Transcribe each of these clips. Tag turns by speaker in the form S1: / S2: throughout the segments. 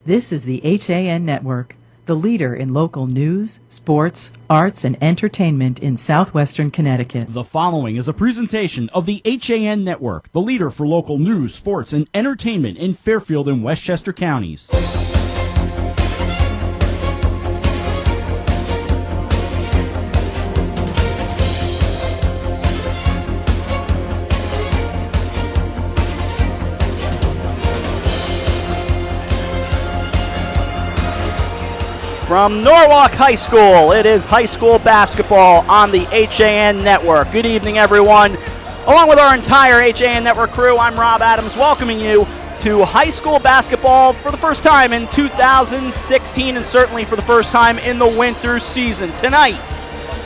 S1: This is the HAN Network, the leader in local news, sports, arts, and entertainment in southwestern Connecticut.
S2: The following is a presentation of the HAN Network, the leader for local news, sports, and entertainment in Fairfield and Westchester counties.
S3: From Norwalk High School, it is high school basketball on the HAN Network. Good evening, everyone. Along with our entire HAN Network crew, I'm Rob Adams, welcoming you to high school basketball for the first time in 2016 and certainly for the first time in the winter season. Tonight,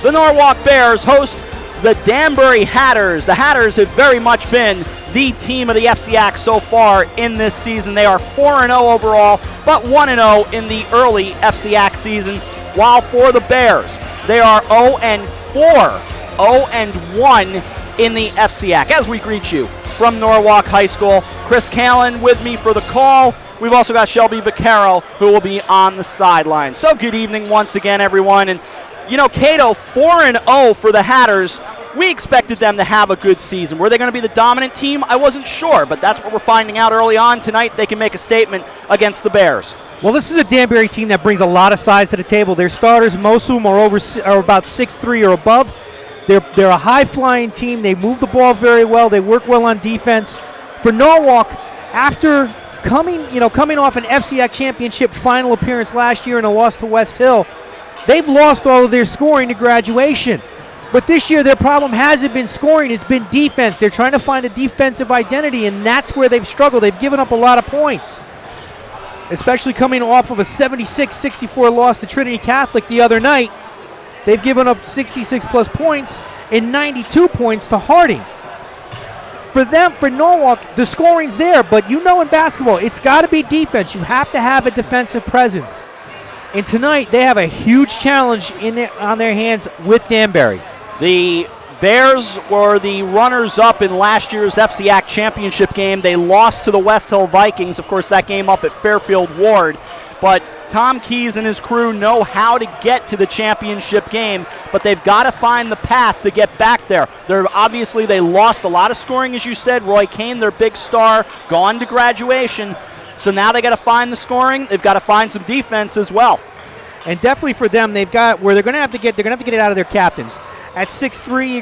S3: the Norwalk Bears host the Danbury Hatters. The Hatters have very much been the team of the FCIAC so far in this season. They are 4-0 overall, but 1-0 in the early FCIAC season. While for the Bears, they are 0-4, 0-1 in the FCIAC. As we greet you from Norwalk High School, Chris Callen with me for the call. We've also got Shelby Vaccaro, who will be on the sideline. So good evening once again, everyone. And you know, Cato, 4-0 for the Hatters. We expected them to have a good season. Were they going to be the dominant team? I wasn't sure, but that's what we're finding out early on tonight. They can make a statement against the Bears.
S4: Well, this is a Danbury team that brings a lot of size to the table. Their starters, most of them are about 6'3" or above. They're a high-flying team. They move the ball very well. They work well on defense. For Norwalk, after coming off an FCIAC championship final appearance last year and a loss to West Hill, they've lost all of their scoring to graduation. But this year, their problem hasn't been scoring. It's been defense. They're trying to find a defensive identity, and that's where they've struggled. They've given up a lot of points, especially coming off of a 76-64 loss to Trinity Catholic the other night. They've given up 66-plus points and 92 points to Harding. For Norwalk, the scoring's there, but you know in basketball, it's got to be defense. You have to have a defensive presence. And tonight, they have a huge challenge on their hands with Danbury.
S3: The Bears were the runners-up in last year's FCIAC championship game. They lost to the West Hill Vikings. Of course, that game up at Fairfield Ward. But Tom Keys and his crew know how to get to the championship game, but they've got to find the path to get back there. They lost a lot of scoring, as you said. Roy Kane, their big star, gone to graduation. So now they got to find the scoring. They've got to find some defense as well.
S4: And definitely for them, they're going to have to get it out of their captains. At 6'3",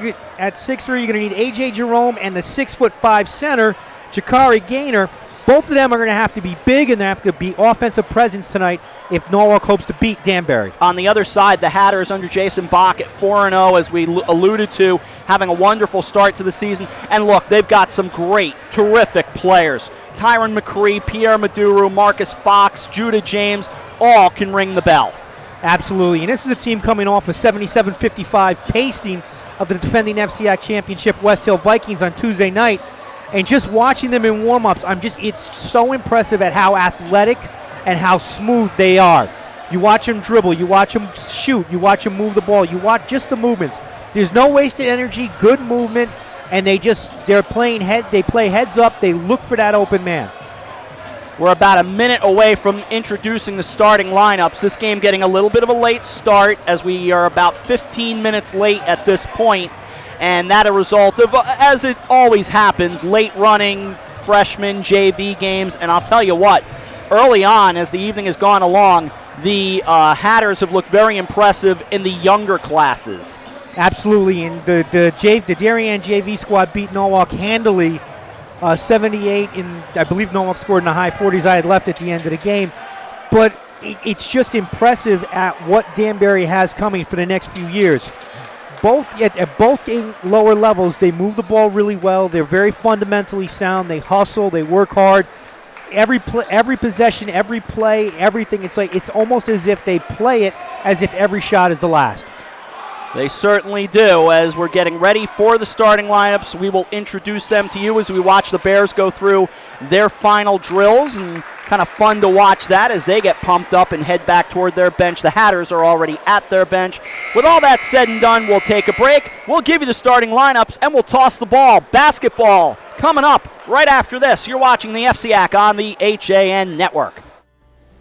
S4: you're going to need A.J. Jerome and the 6'5" center, Jakari Gaynor. Both of them are going to have to be big and they have to be offensive presence tonight if Norwalk hopes to beat Danbury.
S3: On the other side, the Hatters under Jason Bach at 4-0, as we alluded to, having a wonderful start to the season. And look, they've got some great, terrific players. Tyron McCree, Pierre Maduru, Marcus Fox, Judah James, all can ring the bell.
S4: Absolutely, and this is a team coming off a 77-55 pasting of the defending FCIAC championship West Hill Vikings on Tuesday night. And just watching them in warm-ups, it's so impressive at how athletic and how smooth they are. You watch them dribble, you watch them shoot, you watch them move the ball, you watch just the movements. There's no wasted energy, good movement, and they play heads up, they look for that open man.
S3: We're about a minute away from introducing the starting lineups. This game getting a little bit of a late start as we are about 15 minutes late at this point. And that a result of, as it always happens, late running freshman JV games. And I'll tell you what, early on as the evening has gone along, the Hatters have looked very impressive in the younger classes.
S4: Absolutely, and the Darien JV squad beat Norwalk handily, 78, and I believe Norwalk scored in the high 40s. I had left at the end of the game. But it's just impressive at what Danbury has coming for the next few years. At both lower levels, they move the ball really well. They're very fundamentally sound. They hustle. They work hard. Every possession, every play, everything. It's almost as if they play it as if every shot is the last.
S3: They certainly do. As we're getting ready for the starting lineups, we will introduce them to you as we watch the Bears go through their final drills, and kind of fun to watch that as they get pumped up and head back toward their bench. The Hatters are already at their bench. With all that said and done, we'll take a break. We'll give you the starting lineups, and we'll toss the ball. Basketball coming up right after this. You're watching the FCIAC on the HAN Network.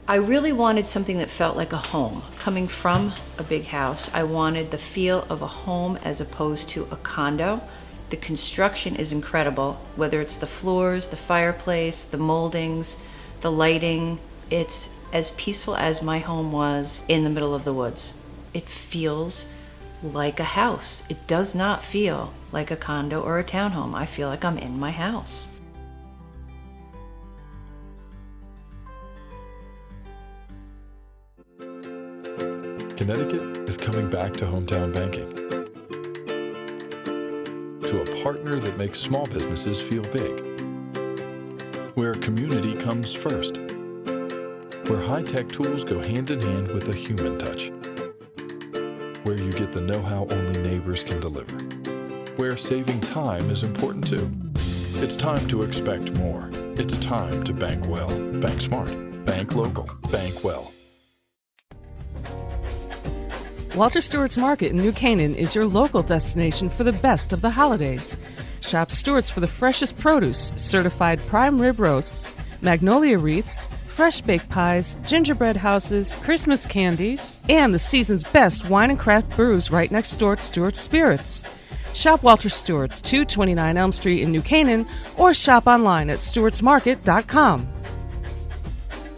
S5: I really wanted something that felt like a home. Coming from a big house, I wanted the feel of a home as opposed to a condo. The construction is incredible, whether it's the floors, the fireplace, the moldings, the lighting. It's as peaceful as my home was in the middle of the woods. It feels like a house. It does not feel like a condo or a townhome. I feel like I'm in my house.
S6: Connecticut is coming back to hometown banking, to a partner that makes small businesses feel big, where community comes first, where high-tech tools go hand in hand with a human touch, where you get the know-how only neighbors can deliver, where saving time is important too. It's time to expect more. It's time to bank well, bank smart, bank local, bank well.
S7: Walter Stewart's Market in New Canaan is your local destination for the best of the holidays. Shop Stewart's for the freshest produce, certified prime rib roasts, magnolia wreaths, fresh baked pies, gingerbread houses, Christmas candies, and the season's best wine and craft brews right next door at Stewart's Spirits. Shop Walter Stewart's, 229 Elm Street in New Canaan, or shop online at stewartsmarket.com.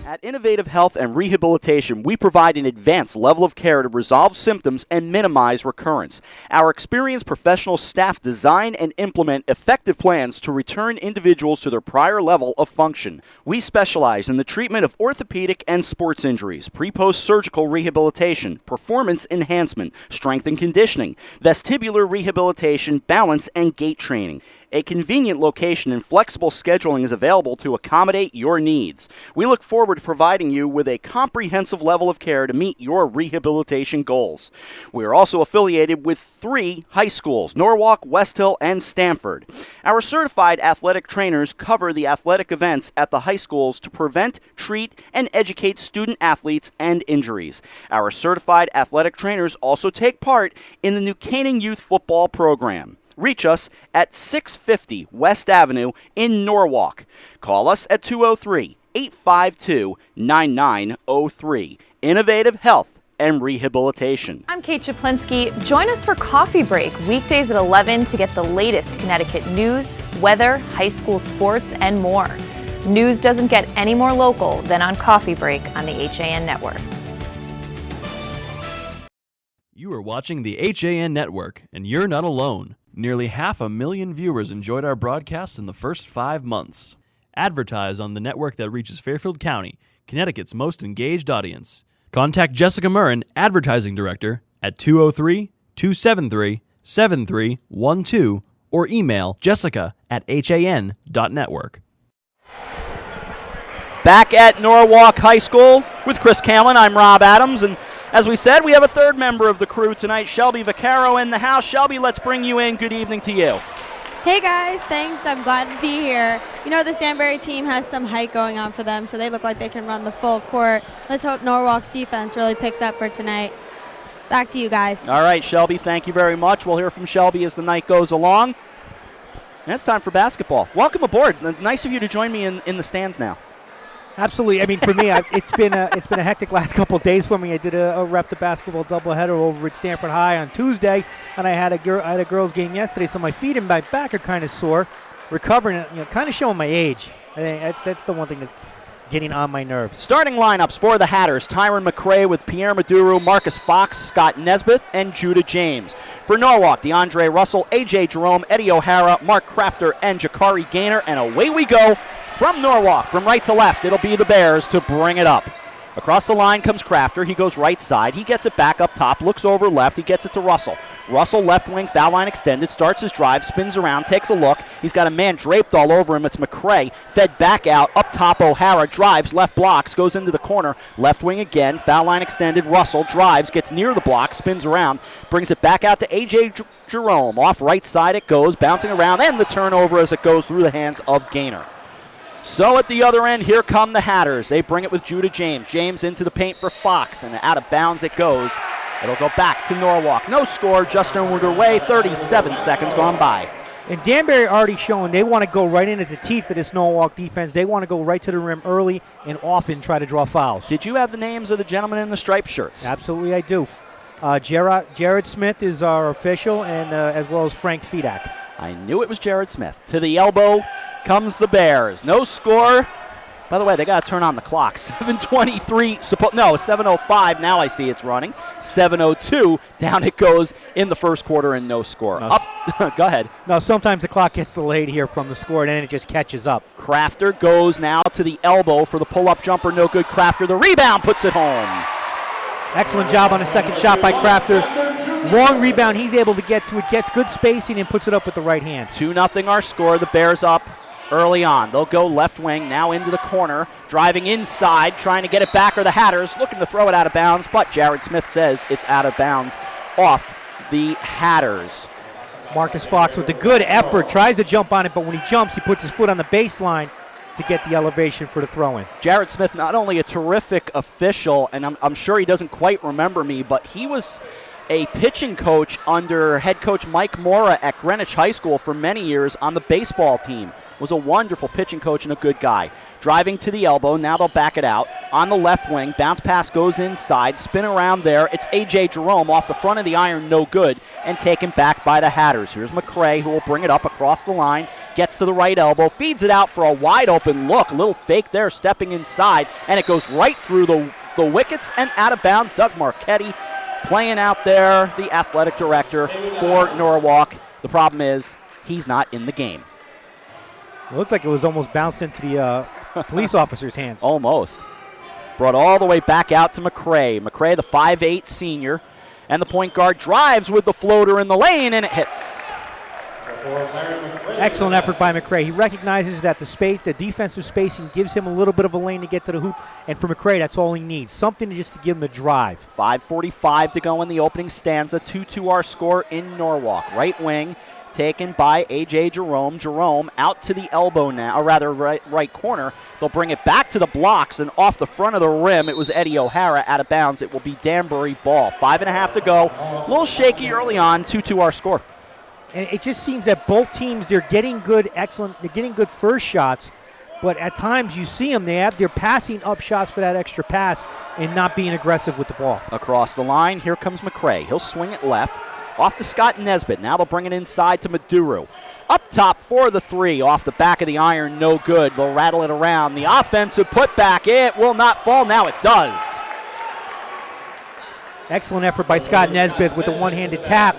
S3: At Innovative Health and Rehabilitation, we provide an advanced level of care to resolve symptoms and minimize recurrence. Our experienced professional staff design and implement effective plans to return individuals to their prior level of function. We specialize in the treatment of orthopedic and sports injuries, pre-post surgical rehabilitation, performance enhancement, strength and conditioning, vestibular rehabilitation, balance and gait training. A convenient location and flexible scheduling is available to accommodate your needs. We look forward to providing you with a comprehensive level of care to meet your rehabilitation goals. We are also affiliated with 3 high schools, Norwalk, West Hill, and Stamford. Our certified athletic trainers cover the athletic events at the high schools to prevent, treat, and educate student athletes and injuries. Our certified athletic trainers also take part in the New Canaan Youth Football Program. Reach us at 650 West Avenue in Norwalk. Call us at 203-852-9903. Innovative Health and Rehabilitation.
S8: I'm Kate Chaplinsky. Join us for Coffee Break, weekdays at 11 to get the latest Connecticut news, weather, high school sports, and more. News doesn't get any more local than on Coffee Break on the HAN Network.
S9: You are watching the HAN Network, and you're not alone. Nearly 500,000 viewers enjoyed our broadcasts in the first 5 months. Advertise on the network that reaches Fairfield County, Connecticut's most engaged audience. Contact Jessica Murrin, Advertising Director, at 203-273-7312 or email jessica@han.network.
S3: Back at Norwalk High School with Chris Kalin, I'm Rob Adams, and as we said, we have a third member of the crew tonight, Shelby Vaccaro, in the house. Shelby, let's bring you in. Good evening to you.
S10: Hey guys, thanks. I'm glad to be here. You know, this Danbury team has some height going on for them, so they look like they can run the full court. Let's hope Norwalk's defense really picks up for tonight. Back to you guys.
S3: All right, Shelby, thank you very much. We'll hear from Shelby as the night goes along. And it's time for basketball. Welcome aboard. Nice of you to join me in the stands now.
S4: Absolutely. I mean, for me, it's been a hectic last couple of days for me. I did a rep the basketball doubleheader over at Stanford High on Tuesday, and I had a girls game yesterday. So my feet and my back are kind of sore, recovering, kind of showing my age. I think that's the one thing that's getting on my nerves.
S3: Starting lineups for the Hatters: Tyron McCray with Pierre Maduro, Marcus Fox, Scott Nesbitt, and Judah James. For Norwalk, DeAndre Russell, AJ Jerome, Eddie O'Hara, Mark Crafter, and Jakari Gaynor. And away we go. From Norwalk, from right to left, it'll be the Bears to bring it up. Across the line comes Crafter. He goes right side. He gets it back up top, looks over left. He gets it to Russell. Russell, left wing, foul line extended, starts his drive, spins around, takes a look. He's got a man draped all over him. It's McCray. Fed back out, up top O'Hara, drives, left blocks, goes into the corner. Left wing again, foul line extended. Russell drives, gets near the block, spins around, brings it back out to A.J. Jerome. Off right side it goes, bouncing around, and the turnover as it goes through the hands of Gaynor. So at the other end, here come the Hatters. They bring it with Judah James. James into the paint for Fox, and out of bounds it goes. It'll go back to Norwalk. No score, just underway, 37 seconds gone by.
S4: And Danbury already shown they want to go right into the teeth of this Norwalk defense. They want to go right to the rim early and often try to draw fouls.
S3: Did you have the names of the gentlemen in the striped shirts?
S4: Absolutely, I do. Jared Smith is our official, and as well as Frank Fedak.
S3: I knew it was Jared Smith. To the elbow comes the Bears. No score. By the way, they got to turn on the clock. 7:23. 7:05. Now I see it's running. 7:02. Down it goes in the first quarter and no score.
S4: No,
S3: go ahead.
S4: No, sometimes the clock gets delayed here from the score, and then it just catches up.
S3: Crafter goes now to the elbow for the pull-up jumper. No good. Crafter, the rebound, puts it home.
S4: Excellent job on the second shot by Crafter. Long rebound he's able to get to it. Gets good spacing and puts it up with the right hand.
S3: 2-0 our score. The Bears up early on. They'll go left wing, now into the corner, driving inside, trying to get it back, are the Hatters, looking to throw it out of bounds, but Jared Smith says it's out of bounds off the Hatters.
S4: Marcus Fox with the good effort, tries to jump on it, but when he jumps, he puts his foot on the baseline to get the elevation for the throw-in.
S3: Jared Smith, not only a terrific official, and I'm sure he doesn't quite remember me, but he was a pitching coach under head coach Mike Mora at Greenwich High School for many years on the baseball team. Was a wonderful pitching coach and a good guy. Driving to the elbow, now they'll back it out. On the left wing, bounce pass goes inside, spin around there. It's A.J. Jerome off the front of the iron, no good, and taken back by the Hatters. Here's McCray, who will bring it up across the line, gets to the right elbow, feeds it out for a wide open look. A little fake there, stepping inside, and it goes right through the wickets and out of bounds. Doug Marchetti playing out there, the athletic director for Norwalk. The problem is he's not in the game.
S4: It looked like it was almost bounced into the police officer's hands.
S3: Almost. Brought all the way back out to McCray. McCray, the 5'8 senior, and the point guard drives with the floater in the lane, and it hits.
S4: Excellent effort by McCray. He recognizes that the defensive spacing gives him a little bit of a lane to get to the hoop, and for McCray, that's all he needs. Something just to give him the drive.
S3: 5:45 to go in the opening stanza. 2-2 our score in Norwalk. Right wing. Taken by A.J. Jerome. Jerome out to the elbow now, or rather right corner. They'll bring it back to the blocks, and off the front of the rim, it was Eddie O'Hara out of bounds. It will be Danbury ball. 5.5 to go. A little shaky early on. 2-2 our score.
S4: And it just seems that both teams, they're getting good first shots, but at times you see them, they're passing up shots for that extra pass and not being aggressive with the ball.
S3: Across the line, here comes McCray. He'll swing it left. Off to Scott Nesbitt. Now they'll bring it inside to Maduro. Up top for the three. Off the back of the iron, no good. They'll rattle it around. The offensive putback, it will not fall. Now it does.
S4: Excellent effort by Scott Nesbitt with the one-handed tap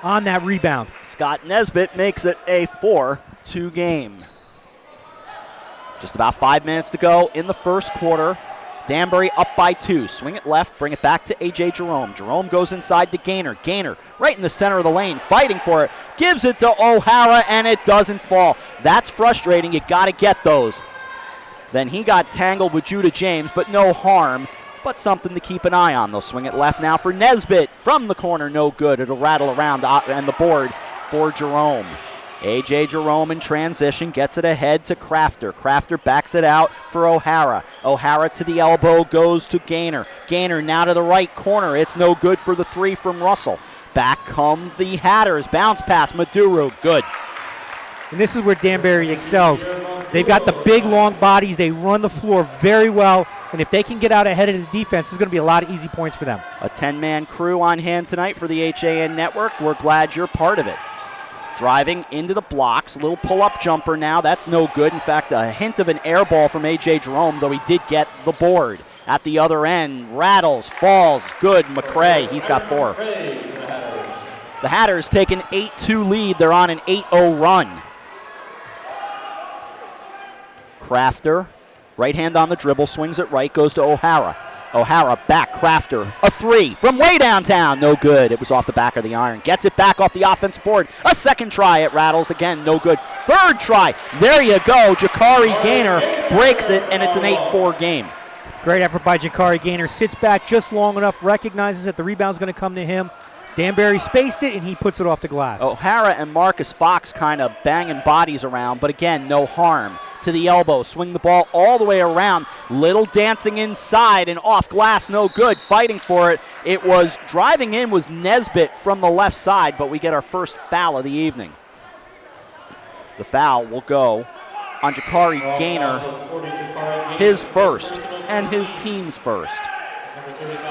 S4: on that rebound.
S3: Scott Nesbitt makes it a 4-2 game. Just about 5 minutes to go in the first quarter. Danbury up by 2. Swing it left, bring it back to A.J. Jerome. Jerome goes inside to Gaynor. Gaynor right in the center of the lane, fighting for it. Gives it to O'Hara, and it doesn't fall. That's frustrating. You got to get those. Then he got tangled with Judah James, but no harm, but something to keep an eye on. They'll swing it left now for Nesbitt. From the corner, no good. It'll rattle around and the board for Jerome. A.J. Jerome in transition, gets it ahead to Crafter. Crafter backs it out for O'Hara. O'Hara to the elbow, goes to Gaynor. Gaynor now to the right corner. It's no good for the three from Russell. Back come the Hatters. Bounce pass, Maduro, good.
S4: And this is where Danbury excels. They've got the big, long bodies. They run the floor very well. And if they can get out ahead of the defense, there's going to be a lot of easy points for them.
S3: A 10-man crew on hand tonight for the HAN Network. We're glad you're part of it. Driving into the blocks, a little pull-up jumper now. That's no good. In fact, a hint of an air ball from A.J. Jerome, though he did get the board. At the other end, rattles, falls, good. McCray, he's got 4. The Hatters take an 8-2 lead. They're on an 8-0 run. Crafter, right hand on the dribble, swings it right, goes to O'Hara. O'Hara back, Crafter, a 3 from way downtown, no good. It was off the back of the iron. Gets it back off the offense board. A second try, it rattles again, no good. Third try, there you go. Jakari Gaynor breaks it, and it's an 8-4 game.
S4: Great effort by Jakari Gaynor. Sits back just long enough, recognizes that the rebound's going to come to him. Danbury spaced it, and he puts it off the glass.
S3: O'Hara and Marcus Fox kind of banging bodies around, but again, no harm. To the elbow, swing the ball all the way around. Little dancing inside and off glass, no good. Fighting for it. It was driving in was Nesbitt from the left side, but we get our first foul of the evening. The foul will go on Jakari Gaynor, his first and his team's first.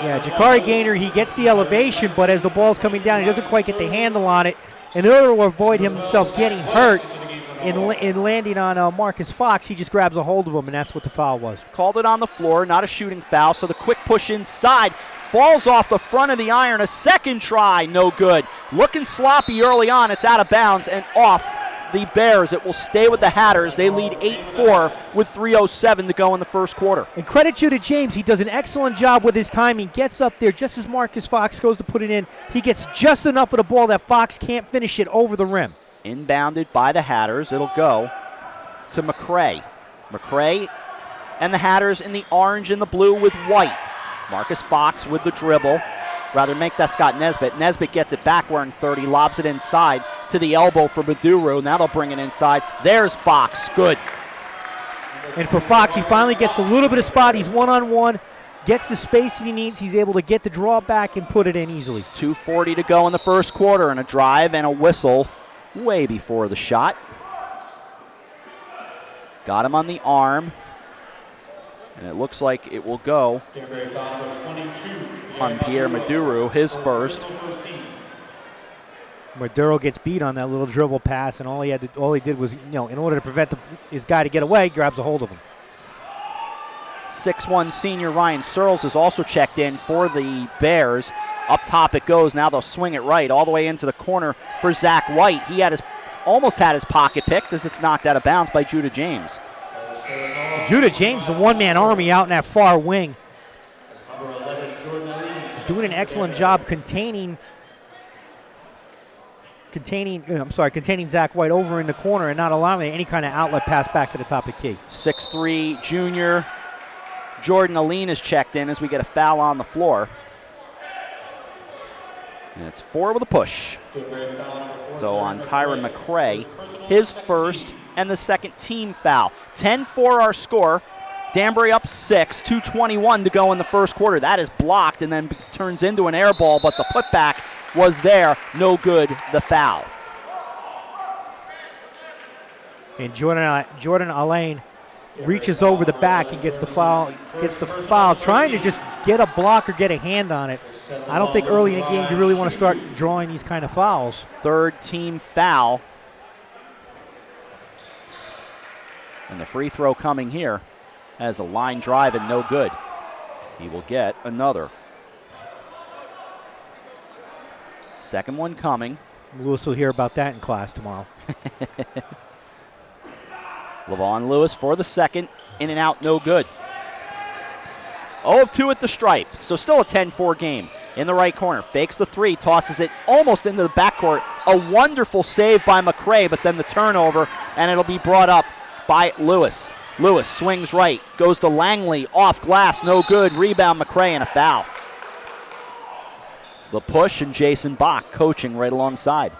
S4: Yeah, Jakari Gaynor, he gets the elevation, but as the ball's coming down, he doesn't quite get the handle on it. In order to avoid himself getting hurt in landing on Marcus Fox, he just grabs a hold of him, and that's what the foul was.
S3: Called it on the floor, not a shooting foul, so the quick push inside falls off the front of the iron. A second try, no good. Looking sloppy early on, it's out of bounds and off the Bears. It will stay with the Hatters. They lead 8-4 with 3:07 to go in the first quarter.
S4: And credit Judah James. He does an excellent job with his timing. Gets up there just as Marcus Fox goes to put it in. He gets just enough of the ball that Fox can't finish it over the rim.
S3: Inbounded by the Hatters. It'll go to McCray. McCray and the Hatters in the orange and the blue with white. Marcus Fox with the dribble. Rather make that Scott Nesbitt. Nesbitt gets it back wearing 30, lobs it inside to the elbow for Maduro. Now they'll bring it inside. There's Fox. Good.
S4: And for Fox, he finally gets a little bit of spot. He's one-on-one, gets the space he needs. He's able to get the draw back and put it in easily.
S3: 2:40 to go in the first quarter, and a drive and a whistle way before the shot. Got him on the arm. And it looks like it will go on Pierre Maduro, his first.
S4: Maduro gets beat on that little dribble pass, and all he did was, in order to prevent his guy to get away, grabs a hold of him.
S3: 6'1" senior Ryan Searles is also checked in for the Bears. Up top it goes. Now they'll swing it right all the way into the corner for Zach White. He almost had his pocket picked as it's knocked out of bounds by Judah James.
S4: Judah James, the one-man army out in that far wing. Doing an excellent job containing Zach White over in the corner and not allowing any kind of outlet pass back to the top of the key.
S3: 6'3" junior Jordan Aline is checked in as we get a foul on the floor. And it's 4 with a push. So on Tyron McCray, his first and the second team foul. 10-4 our score. Danbury up 6, 2:21 to go in the first quarter. That is blocked and then turns into an air ball, but the putback was there. No good, the foul.
S4: And Jordan Alain reaches over the back and gets the foul, trying to just get a block or get a hand on it. I don't think early in the game you really want to start drawing these kind of fouls.
S3: Third team foul. And the free throw coming here as a line drive and no good. He will get another. Second one coming.
S4: Lewis will hear about that in class tomorrow.
S3: Levon Lewis for the second. In and out, no good. 0 of 2 at the stripe, so still a 10-4 game. In the right corner, fakes the three, tosses it almost into the backcourt. A wonderful save by McCray, but then the turnover, and it'll be brought up by Lewis. Lewis swings right, goes to Langley, off glass, no good. Rebound McCray and a foul. The push and Jason Bach coaching right alongside.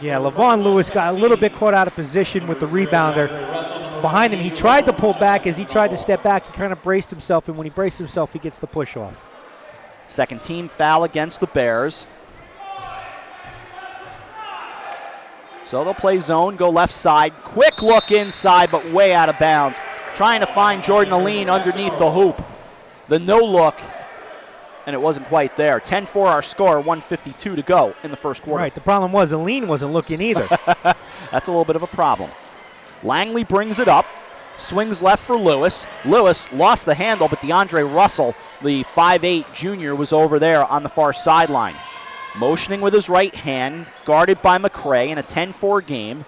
S4: Yeah, Levon Lewis got a little bit caught out of position with the rebounder behind him. He tried to pull back. As he tried to step back, he kind of braced himself, and when he braced himself, he gets the push off.
S3: Second team foul against the Bears. So they'll play zone, go left side. Quick look inside, but way out of bounds. Trying to find Jordan Aline underneath the hoop. The no look, and it wasn't quite there. 10-4 our score, 1:52 to go in the first quarter.
S4: Right, the problem was Aline wasn't looking either.
S3: That's a little bit of a problem. Langley brings it up, swings left for Lewis. Lewis lost the handle, but DeAndre Russell, the 5'8 junior, was over there on the far sideline. Motioning with his right hand, guarded by McCray in a 10-4 game.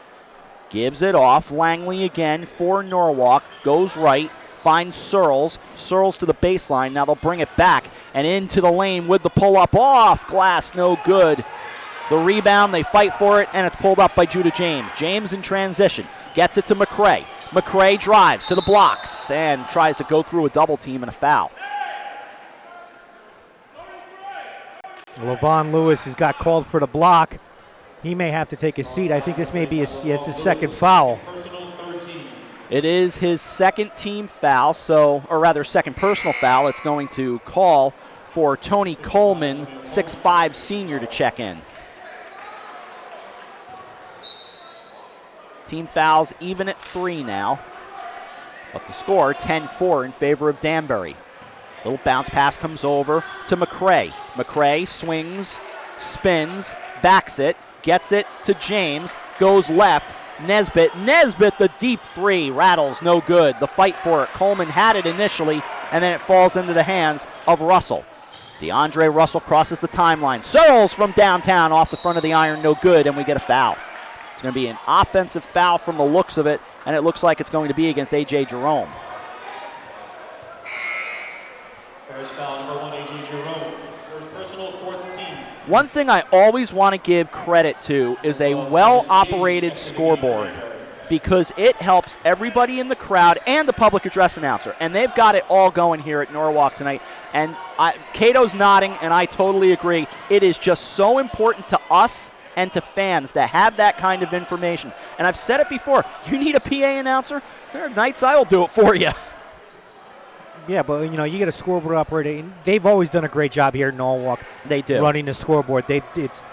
S3: Gives it off. Langley again for Norwalk. Goes right, finds Searles. Searles to the baseline. Now they'll bring it back and into the lane with the pull-up. Off glass, no good. The rebound, they fight for it, and it's pulled up by Judah James. James in transition. Gets it to McCray. McCray drives to the blocks and tries to go through a double team and a foul.
S4: Levon Lewis has got called for the block. He may have to take a seat. I think this may be his second foul.
S3: It is his second team foul, second personal foul. It's going to call for Tony Coleman, 6'5 senior, to check in. Team fouls even at 3 now. But the score, 10-4 in favor of Danbury. Little bounce pass comes over to McCray. McCray swings, spins, backs it, gets it to James, goes left. Nesbitt, the deep 3, rattles, no good. The fight for it. Coleman had it initially, and then it falls into the hands of Russell. DeAndre Russell crosses the timeline. Searles from downtown off the front of the iron, no good, and we get a foul. It's going to be an offensive foul from the looks of it, and it looks like it's going to be against A.J. Jerome.
S11: First foul, number 1, A.J. Jerome. First personal, 4th team.
S3: One thing I always want to give credit to is a well-operated scoreboard, because it helps everybody in the crowd and the public address announcer, and they've got it all going here at Norwalk tonight. And Cato's nodding, and I totally agree. It is just so important to us and to fans to have that kind of information. And I've said it before, you need a PA announcer? There are nights I will do it for you.
S4: Yeah, but you get a scoreboard operator, and they've always done a great job here at Norwalk.
S3: They do.
S4: Running the scoreboard. It's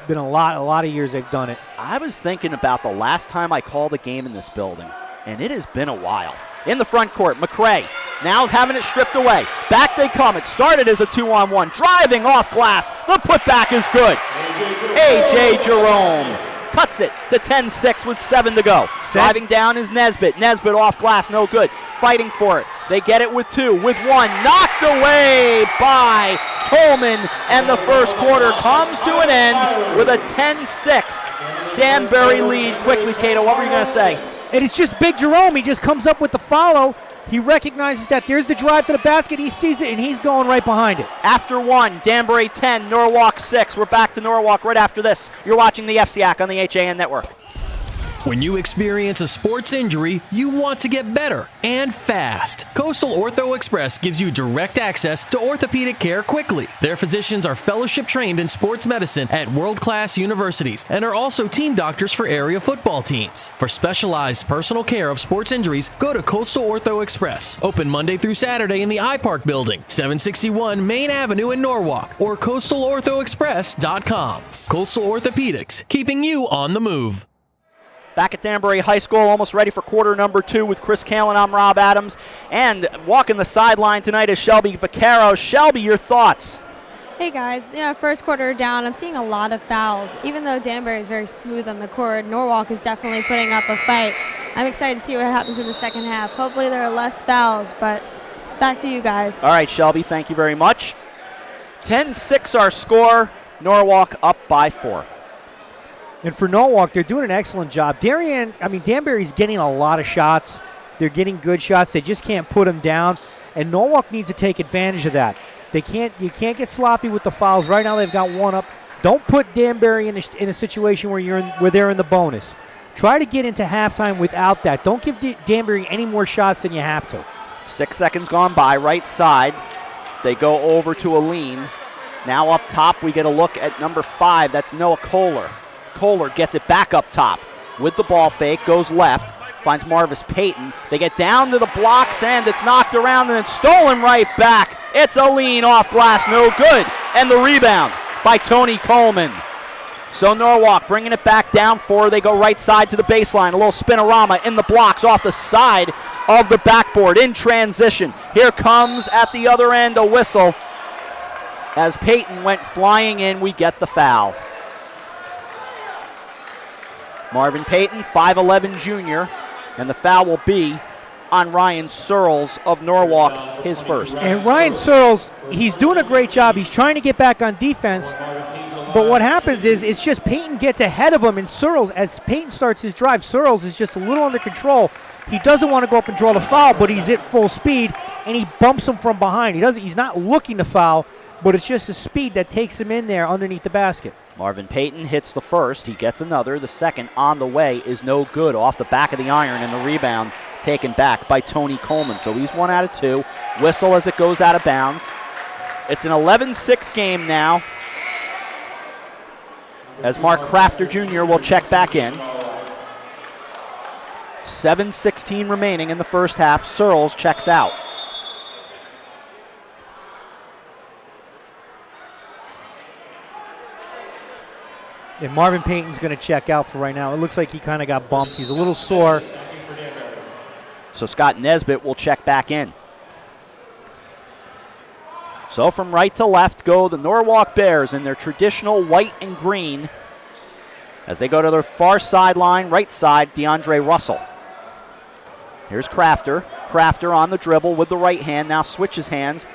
S4: been a lot of years they've done it.
S3: I was thinking about the last time I called a game in this building, and it has been a while. In the front court, McCray now having it stripped away. Back they come. It started as a 2-on-1. Driving off glass. The putback is good. A.J. Jerome cuts it to 10-6 with 7 to go. Driving down is Nesbitt. Nesbitt off glass, no good. Fighting for it. They get it with 2, with 1. Knocked away by Coleman, and the first quarter comes to an end with a 10-6 Danbury lead. Quickly, Cato, what were you going to say?
S4: It is just Big Jerome. He just comes up with the follow. He recognizes that there's the drive to the basket. He sees it, and he's going right behind it.
S3: After 1, Danbury 10, Norwalk 6. We're back to Norwalk right after this. You're watching the FCIAC on the HAN Network.
S12: When you experience a sports injury, you want to get better and fast. Coastal Ortho Express gives you direct access to orthopedic care quickly. Their physicians are fellowship trained in sports medicine at world-class universities and are also team doctors for area football teams. For specialized personal care of sports injuries, go to Coastal Ortho Express. Open Monday through Saturday in the iPark building, 761 Main Avenue in Norwalk, or coastalorthoexpress.com. Coastal Orthopedics, keeping you on the move.
S3: Back at Danbury High School, almost ready for quarter number 2 with Chris Kalen. I'm Rob Adams. And walking the sideline tonight is Shelby Vaccaro. Shelby, your thoughts?
S10: Hey guys, first quarter down, I'm seeing a lot of fouls. Even though Danbury is very smooth on the court, Norwalk is definitely putting up a fight. I'm excited to see what happens in the second half. Hopefully there are less fouls, but back to you guys.
S3: All right, Shelby, thank you very much. 10-6 our score. Norwalk up by 4.
S4: And for Norwalk, they're doing an excellent job. Danbury's getting a lot of shots. They're getting good shots. They just can't put them down. And Norwalk needs to take advantage of that. You can't get sloppy with the fouls. Right now they've got 1 up. Don't put Danbury in a situation where they're in the bonus. Try to get into halftime without that. Don't give Danbury any more shots than you have to.
S3: 6 seconds gone by, right side. They go over to Aline. Now up top, we get a look at number 5. That's Noah Kohler. Kohler gets it back up top with the ball fake, goes left, finds Marvis Payton. They get down to the blocks, and it's knocked around and then stolen right back. It's Aline off glass, no good. And the rebound by Tony Coleman. So Norwalk bringing it back down 4. They go right side to the baseline. A little spinorama in the blocks off the side of the backboard in transition. Here comes at the other end a whistle. As Payton went flying in, we get the foul. Marvin Payton, 5'11 junior, and the foul will be on Ryan Searles of Norwalk, his first.
S4: And Ryan Searles, he's doing a great job. He's trying to get back on defense, but what happens is it's just Payton gets ahead of him, and Searles, as Payton starts his drive, Searles is just a little under control. He doesn't want to go up and draw the foul, but he's at full speed, and he bumps him from behind. He's not looking to foul, but it's just the speed that takes him in there underneath the basket.
S3: Marvin Payton hits the first. He gets another. The second on the way is no good off the back of the iron, and the rebound taken back by Tony Coleman. So he's 1 out of 2. Whistle as it goes out of bounds. It's an 11-6 game now, as Mark Crafter Jr. will check back in. 7:16 remaining in the first half. Searles checks out.
S4: And Marvin Payton's going to check out for right now. It looks like he kind of got bumped. He's a little sore.
S3: So Scott Nesbitt will check back in. So from right to left go the Norwalk Bears in their traditional white and green as they go to their far sideline, right side, DeAndre Russell. Here's Crafter. Crafter on the dribble with the right hand, now switches hands,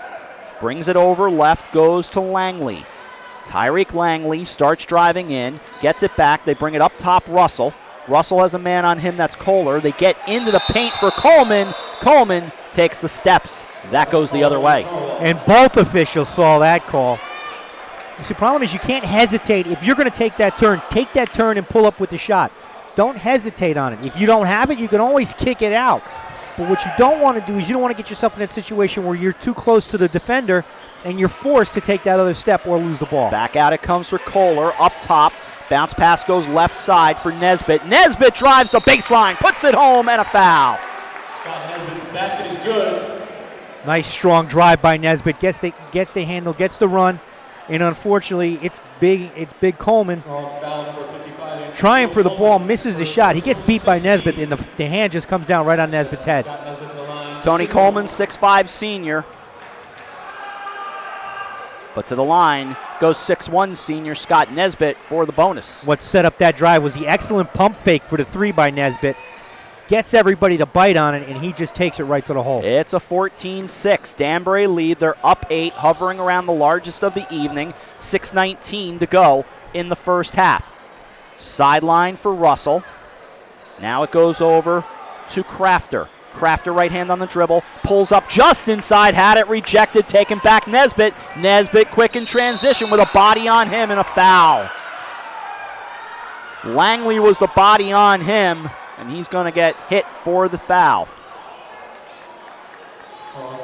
S3: brings it over left, goes to Langley. Tyreek Langley starts driving in, gets it back. They bring it up top, Russell. Russell has a man on him, that's Kohler. They get into the paint for Coleman. Coleman takes the steps. That goes the other way.
S4: And both officials saw that call. You see, the problem is you can't hesitate. If you're going to take that turn and pull up with the shot. Don't hesitate on it. If you don't have it, you can always kick it out. But what you don't want to do is you don't want to get yourself in that situation where you're too close to the defender and you're forced to take that other step or lose the ball.
S3: Back out it comes for Kohler, up top. Bounce pass goes left side for Nesbitt. Nesbitt drives the baseline, puts it home, and a foul.
S11: Scott Nesbitt's basket is good.
S4: Nice strong drive by Nesbitt. Gets the handle, gets the run, and unfortunately it's big Coleman trying for the ball, misses the shot. He gets beat by Nesbitt, and the hand just comes down right on Nesbitt's head.
S3: Tony Coleman, 6'5" senior. But to the line goes 6'1" senior Scott Nesbitt for the bonus.
S4: What set up that drive was the excellent pump fake for the three by Nesbitt. Gets everybody to bite on it, and he just takes it right to the hole.
S3: It's a 14-6. Danbury lead. They're up 8, hovering around the largest of the evening. 6:19 to go in the first half. Sideline for Russell. Now it goes over to Crafter. Crafter right hand on the dribble, pulls up just inside, had it rejected, taken back Nesbitt. Nesbitt quick in transition with a body on him and a foul. Langley was the body on him, and he's going to get hit for the foul.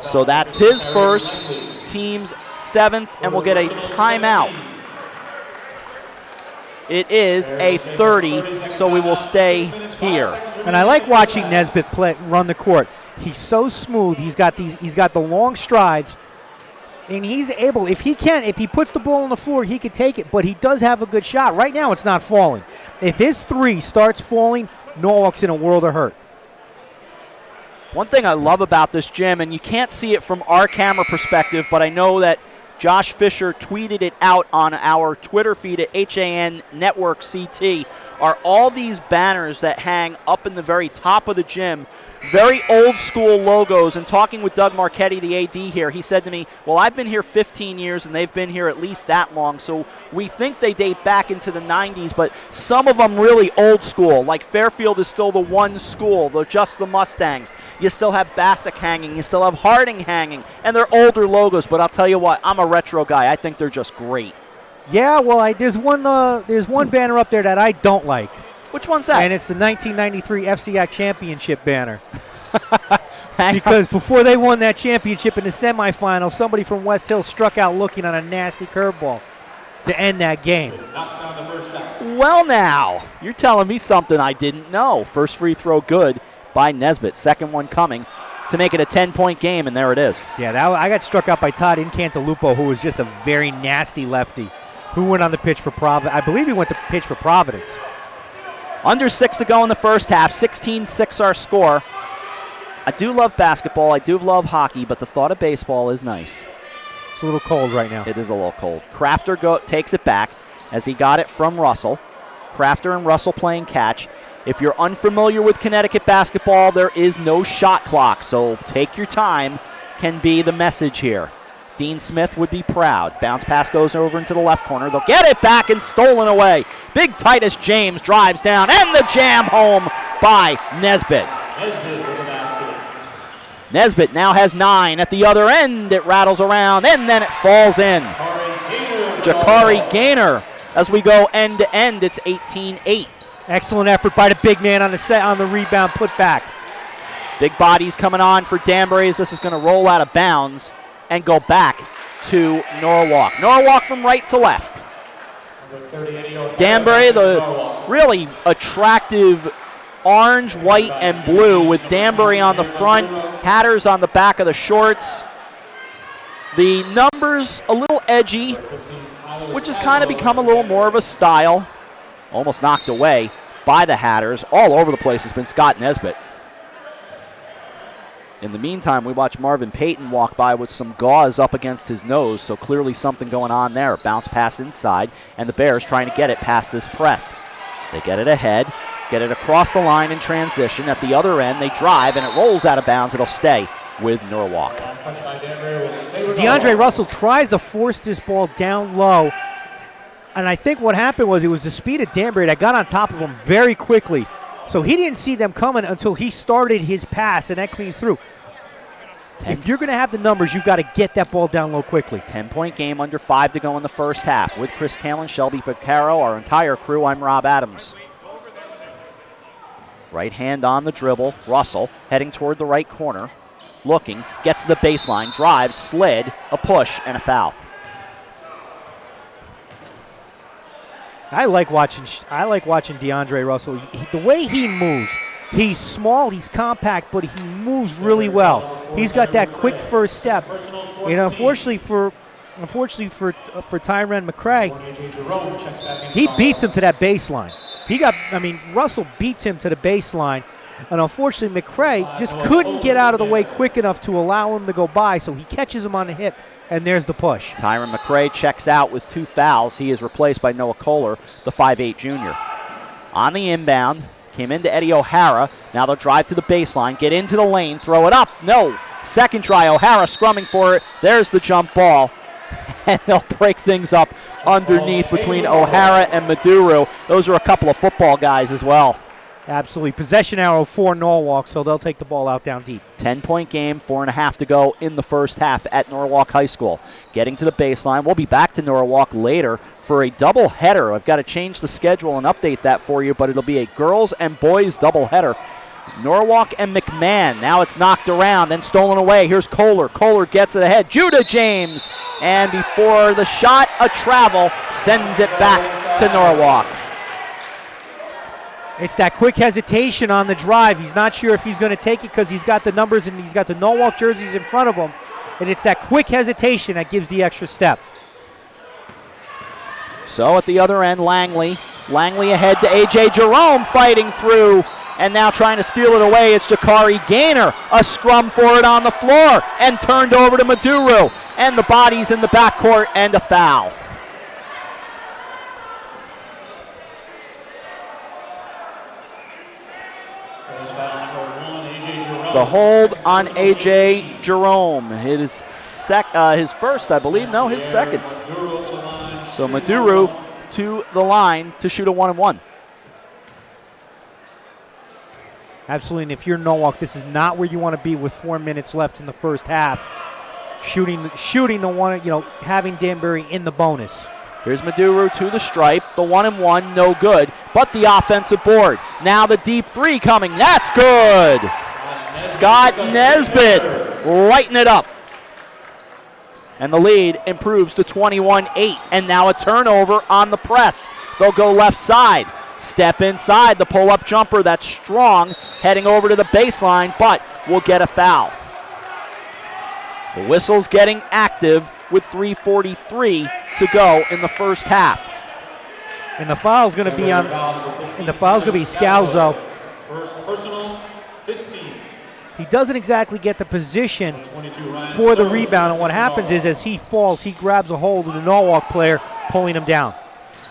S3: So that's his first, team's 7th, and we'll get a timeout. It is a 30, so we will stay here.
S4: And I like watching Nesbitt run the court. He's so smooth. He's got the long strides, and he's able. If he puts the ball on the floor, he can take it. But he does have a good shot. Right now, it's not falling. If his three starts falling, Norwalk's in a world of hurt.
S3: One thing I love about this gym, and you can't see it from our camera perspective, but I know that Josh Fisher tweeted it out on our Twitter feed at HAN Network CT, are all these banners that hang up in the very top of the gym. Very old school logos. And talking with Doug Marchetti, the AD here, he said to me, well, I've been here 15 years and they've been here at least that long. So we think they date back into the 90s, but some of them really old school. Like Fairfield is still the one school, just the Mustangs. You still have Bassick hanging. You still have Harding hanging. And they're older logos, but I'll tell you what, I'm a retro guy. I think they're just great.
S4: Yeah, well, there's one banner up there that I don't like.
S3: Which one's that?
S4: And it's the 1993 FCIAC championship banner. Because before they won that championship in the semifinals, somebody from West Hill struck out looking on a nasty curveball to end that game.
S3: Well, now, you're telling me something I didn't know. First free throw good by Nesbitt. Second one coming to make it a 10-point game, and there it is.
S4: Yeah, I got struck out by Todd Incantalupo, who was just a very nasty lefty, who went on the pitch for Providence. I believe he went to pitch for Providence.
S3: Under 6 to go in the first half. 16-6 our score. I do love basketball. I do love hockey, but the thought of baseball is nice.
S4: It's a little cold right now.
S3: It is a little cold. Crafter takes it back as he got it from Russell. Crafter and Russell playing catch. If you're unfamiliar with Connecticut basketball, there is no shot clock, so take your time can be the message here. Dean Smith would be proud. Bounce pass goes over into the left corner. They'll get it back and stolen away. Big Titus James drives down, and the jam home by Nesbitt.
S11: Nesbitt with the basket.
S3: Nesbitt now has 9 at the other end. It rattles around, and then it falls in. Jakari Gaynor. As we go end to end, it's 18-8.
S4: Excellent effort by the big man on the rebound put back.
S3: Big bodies coming on for Danbury as this is going to roll out of bounds and go back to Norwalk. Norwalk from right to left. Danbury, the really attractive orange, white, and blue with Danbury on the front, Hatters on the back of the shorts. The numbers a little edgy, which has kind of become a little more of a style. almost knocked away by the Hatters. All over the place has been Scott Nesbitt. In the meantime, we watch Marvin Payton walk by with some gauze up against his nose, so clearly something going on there. Bounce pass inside, and the Bears trying to get it past this press. They get it ahead, get it across the line in transition. At the other end, they drive, and it rolls out of bounds. It'll stay with Norwalk.
S4: DeAndre Russell tries to force this ball down low, and I think what happened was it was the speed of Danbury that got on top of him very quickly. So he didn't see them coming until he started his pass, and that cleans through. If you're going to have the numbers, you've got to get that ball down low quickly.
S3: 10-point game, under 5 to go in the first half. With Chris Kalin, Shelby Vaccaro, our entire crew, I'm Rob Adams. Right hand on the dribble. Russell heading toward the right corner. Looking, gets to the baseline, drives, slid, a push, and a foul.
S4: I like watching DeAndre Russell. The way he moves, he's small, he's compact, but he moves really well. He's got that quick first step. And unfortunately for Tyron McCray, he beats him to that baseline. Russell beats him to the baseline. And unfortunately, McCray just couldn't get out of the way quick enough to allow him to go by, so he catches him on the hip, and there's the push.
S3: Tyron McCray checks out with 2 fouls. He is replaced by Noah Kohler, the 5'8 junior. On the inbound, came into Eddie O'Hara. Now they'll drive to the baseline, get into the lane, throw it up. No. Second try, O'Hara scrumming for it. There's the jump ball. And they'll break things up underneath between O'Hara and Maduro. Those are a couple of football guys as well.
S4: Absolutely. Possession arrow for Norwalk, so they'll take the ball out down deep.
S3: 10-point game, 4.5 to go in the first half at Norwalk High School. Getting to the baseline. We'll be back to Norwalk later for a doubleheader. I've got to change the schedule and update that for you, but it'll be a girls and boys doubleheader. Norwalk and McMahon. Now it's knocked around, then stolen away. Here's Kohler. Kohler gets it ahead. Judah James. And before the shot, a travel sends it back to Norwalk.
S4: It's that quick hesitation on the drive. He's not sure if he's going to take it because he's got the numbers and he's got the Norwalk jerseys in front of him. And it's that quick hesitation that gives the extra step.
S3: So at the other end, Langley. Langley ahead to A.J. Jerome, fighting through. And now trying to steal it away, it's Jakari Gaynor. A scrum for it on the floor. And turned over to Maduro. And the bodies in the backcourt and a foul. The hold on A.J. Jerome. It is his first, I believe. No, his second. So Maduro to the line to shoot a 1-and-1.
S4: Absolutely, and if you're Norwalk, this is not where you want to be with 4 minutes left in the first half. Shooting the one, having Danbury in the bonus.
S3: Here's Maduro to the stripe. The 1-and-1, no good. But the offensive board. Now the deep 3 coming. That's good. Scott Nesbitt lighting it up. And the lead improves to 21-8. And now a turnover on the press. They'll go left side. Step inside. The pull-up jumper, that's strong. Heading over to the baseline, but will get a foul. The whistle's getting active with 3:43 to go in the first half.
S4: And the foul's going to be Scalzo.
S11: First personal, 15.
S4: He doesn't exactly get the position for the rebound, and what happens is as he falls, he grabs a hold of the Norwalk player, pulling him down.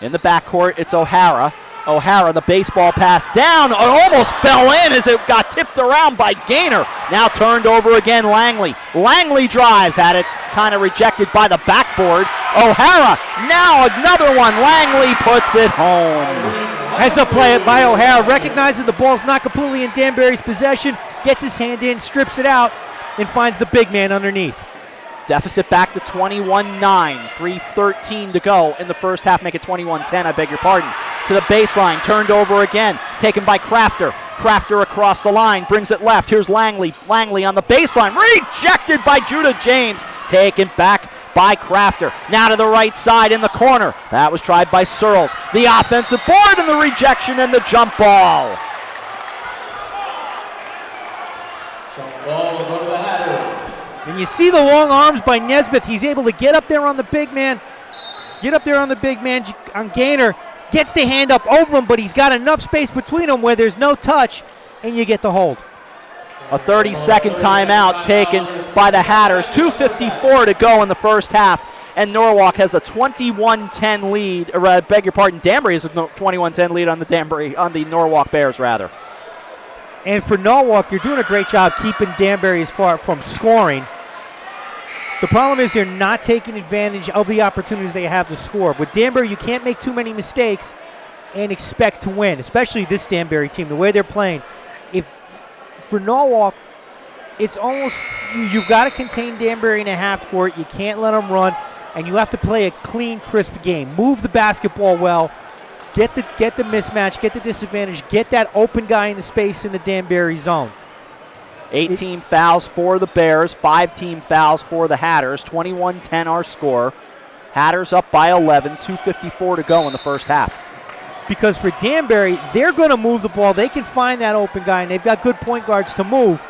S3: In the backcourt, it's O'Hara. O'Hara, the baseball pass down. It almost fell in as it got tipped around by Gaynor. Now turned over again, Langley. Langley drives at it, kind of rejected by the backboard. O'Hara, now another one. Langley puts it home.
S4: Heads up play it by O'Hara, recognizing the ball's not completely in Danbury's possession, gets his hand in, strips it out, and finds the big man underneath.
S3: Deficit back to 21-9, 3:13 to go in the first half. Make it 21-10, I beg your pardon. To the baseline, turned over again, taken by Crafter. Crafter across the line, brings it left. Here's Langley. Langley on the baseline, rejected by Judah James. Taken back by Crafter. Now to the right side in the corner. That was tried by Searles. The offensive board and the rejection and the jump ball.
S11: Jump ball will go to the Hatters.
S4: And you see the long arms by Nesbitt. He's able to get up there on the big man. On Gaynor. gets the hand up over him, but he's got enough space between them where there's no touch, and you get the hold.
S3: A 30-second timeout taken by the Hatters. 2:54 to go in the first half, and Norwalk has a 21-10 lead. Or, beg your pardon, Danbury has a 21-10 lead on the Norwalk Bears, rather.
S4: And for Norwalk, you're doing a great job keeping Danbury as far from scoring. The problem is they're not taking advantage of the opportunities they have to score. With Danbury, you can't make too many mistakes and expect to win, especially this Danbury team, the way they're playing. For Norwalk, it's almost you've got to contain Danbury in a half court. You can't let them run, and you have to play a clean, crisp game. Move the basketball well, get the mismatch, get the disadvantage, get that open guy in the space in the Danbury zone.
S3: 8 fouls for the Bears, 5 fouls for the Hatters. 21-10 our score. Hatters up by 11, 2:54 to go in the first half.
S4: Because for Danbury, they're going to move the ball. They can find that open guy, and they've got good point guards to move.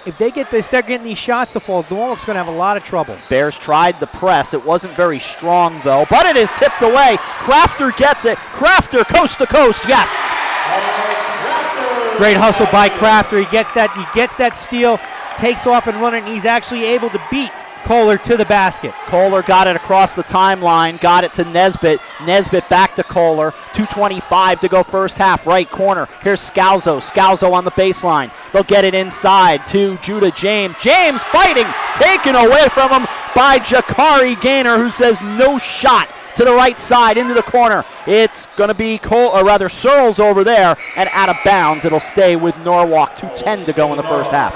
S4: If they start getting these shots to fall, Norwalk's going to have a lot of trouble.
S3: Bears tried the press. It wasn't very strong, though, but it is tipped away. Crafter gets it. Crafter coast to coast, yes.
S4: Great hustle by Crafter. He gets that steal, takes off and running, and he's actually able to beat Kohler to the basket.
S3: Kohler got it across the timeline, got it to Nesbitt. Nesbitt back to Kohler. 2:25 to go first half, right corner. Here's Scalzo. Scalzo on the baseline. They'll get it inside to Judah James. James fighting, taken away from him by Jakari Gaynor, who says no shot. To the right side, into the corner. It's going to be Searles over there, and out of bounds. It'll stay with Norwalk. 2:10 to go in the first half.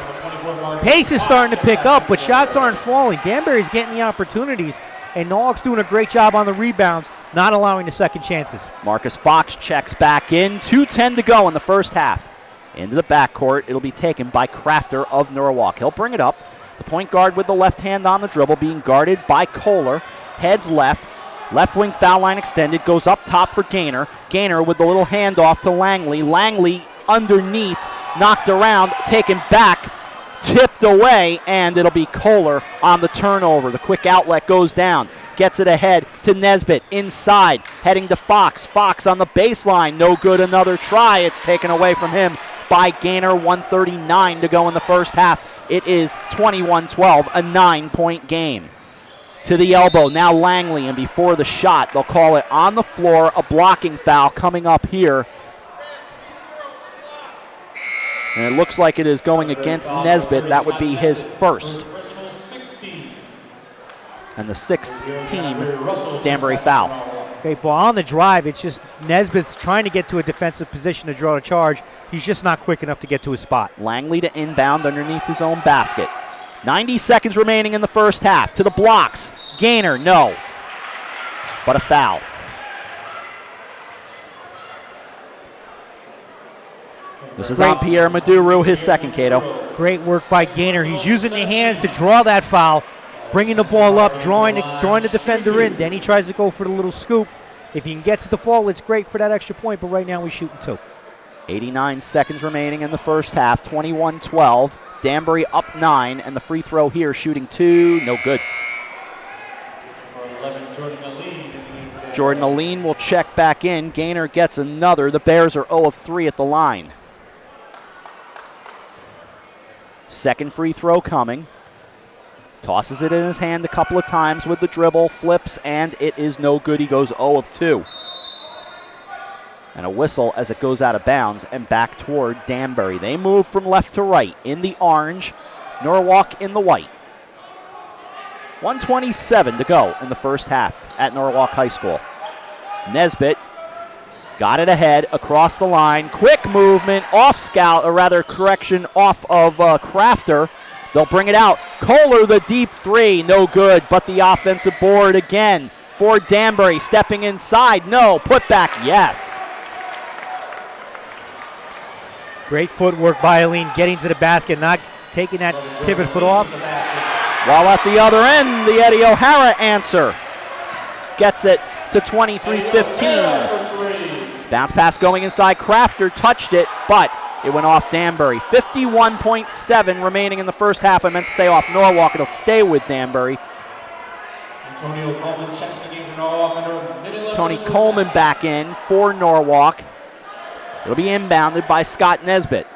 S4: Pace is starting to pick up, but shots aren't falling. Danbury's getting the opportunities, and Norwalk's doing a great job on the rebounds, not allowing the second chances.
S3: Marcus Fox checks back in. 2:10 to go in the first half. Into the backcourt, it'll be taken by Crafter of Norwalk. He'll bring it up. The point guard with the left hand on the dribble, being guarded by Kohler. Heads left. Left wing foul line extended. Goes up top for Gaynor. Gaynor with the little handoff to Langley. Langley underneath. Knocked around. Taken back. Tipped away, and it'll be Kohler on the turnover. The quick outlet goes down. Gets it ahead to Nesbitt. Inside. Heading to Fox. Fox on the baseline. No good. Another try. It's taken away from him by Gaynor. 1:39 to go in the first half. It is 21-12, a 9-point game. To the elbow, now Langley, and before the shot, they'll call it on the floor, a blocking foul coming up here. And it looks like it is going against Nesbitt. That would be his first. And the 6th team Danbury foul.
S4: Okay, well, on the drive, it's just Nesbitt's trying to get to a defensive position to draw a charge. He's just not quick enough to get to his spot.
S3: Langley to inbound underneath his own basket. 90 seconds remaining in the first half. To the blocks. Gaynor, no. But a foul. This is on Pierre Maduru, his second, Cato.
S4: Great work by Gaynor. He's using the hands to draw that foul, bringing the ball up, drawing the defender in. Then he tries to go for the little scoop. If he can get to the fall, it's great for that extra point, but right now we're shooting 2. 89
S3: seconds remaining in the first half. 21-12. Danbury up 9, and the free throw here shooting 2, no good. Jordan Aline will check back in. Gaynor gets another. The Bears are 0 of 3 at the line. Second free throw coming. Tosses it in his hand a couple of times with the dribble, flips, and it is no good. He goes 0 of 2. And a whistle as it goes out of bounds and back toward Danbury. They move from left to right in the orange, Norwalk in the white. 1:27 to go in the first half at Norwalk High School. Nesbitt got it ahead across the line. Quick movement off off of Crafter. They'll bring it out. Kohler, the deep 3, no good, but the offensive board again for Danbury. Stepping inside, no. Put back, yes.
S4: Great footwork by Aline, getting to the basket, not taking that pivot foot off.
S3: While at the other end, the Eddie O'Hara answer. Gets it to 23-15. Bounce pass going inside. Crafter touched it, but it went off Danbury. 51.7 remaining in the first half. I meant to say off Norwalk. It'll stay with Danbury.
S11: Antonio Coleman checks the game
S3: Tony Coleman back in for Norwalk. It'll be inbounded by Scott Nesbitt.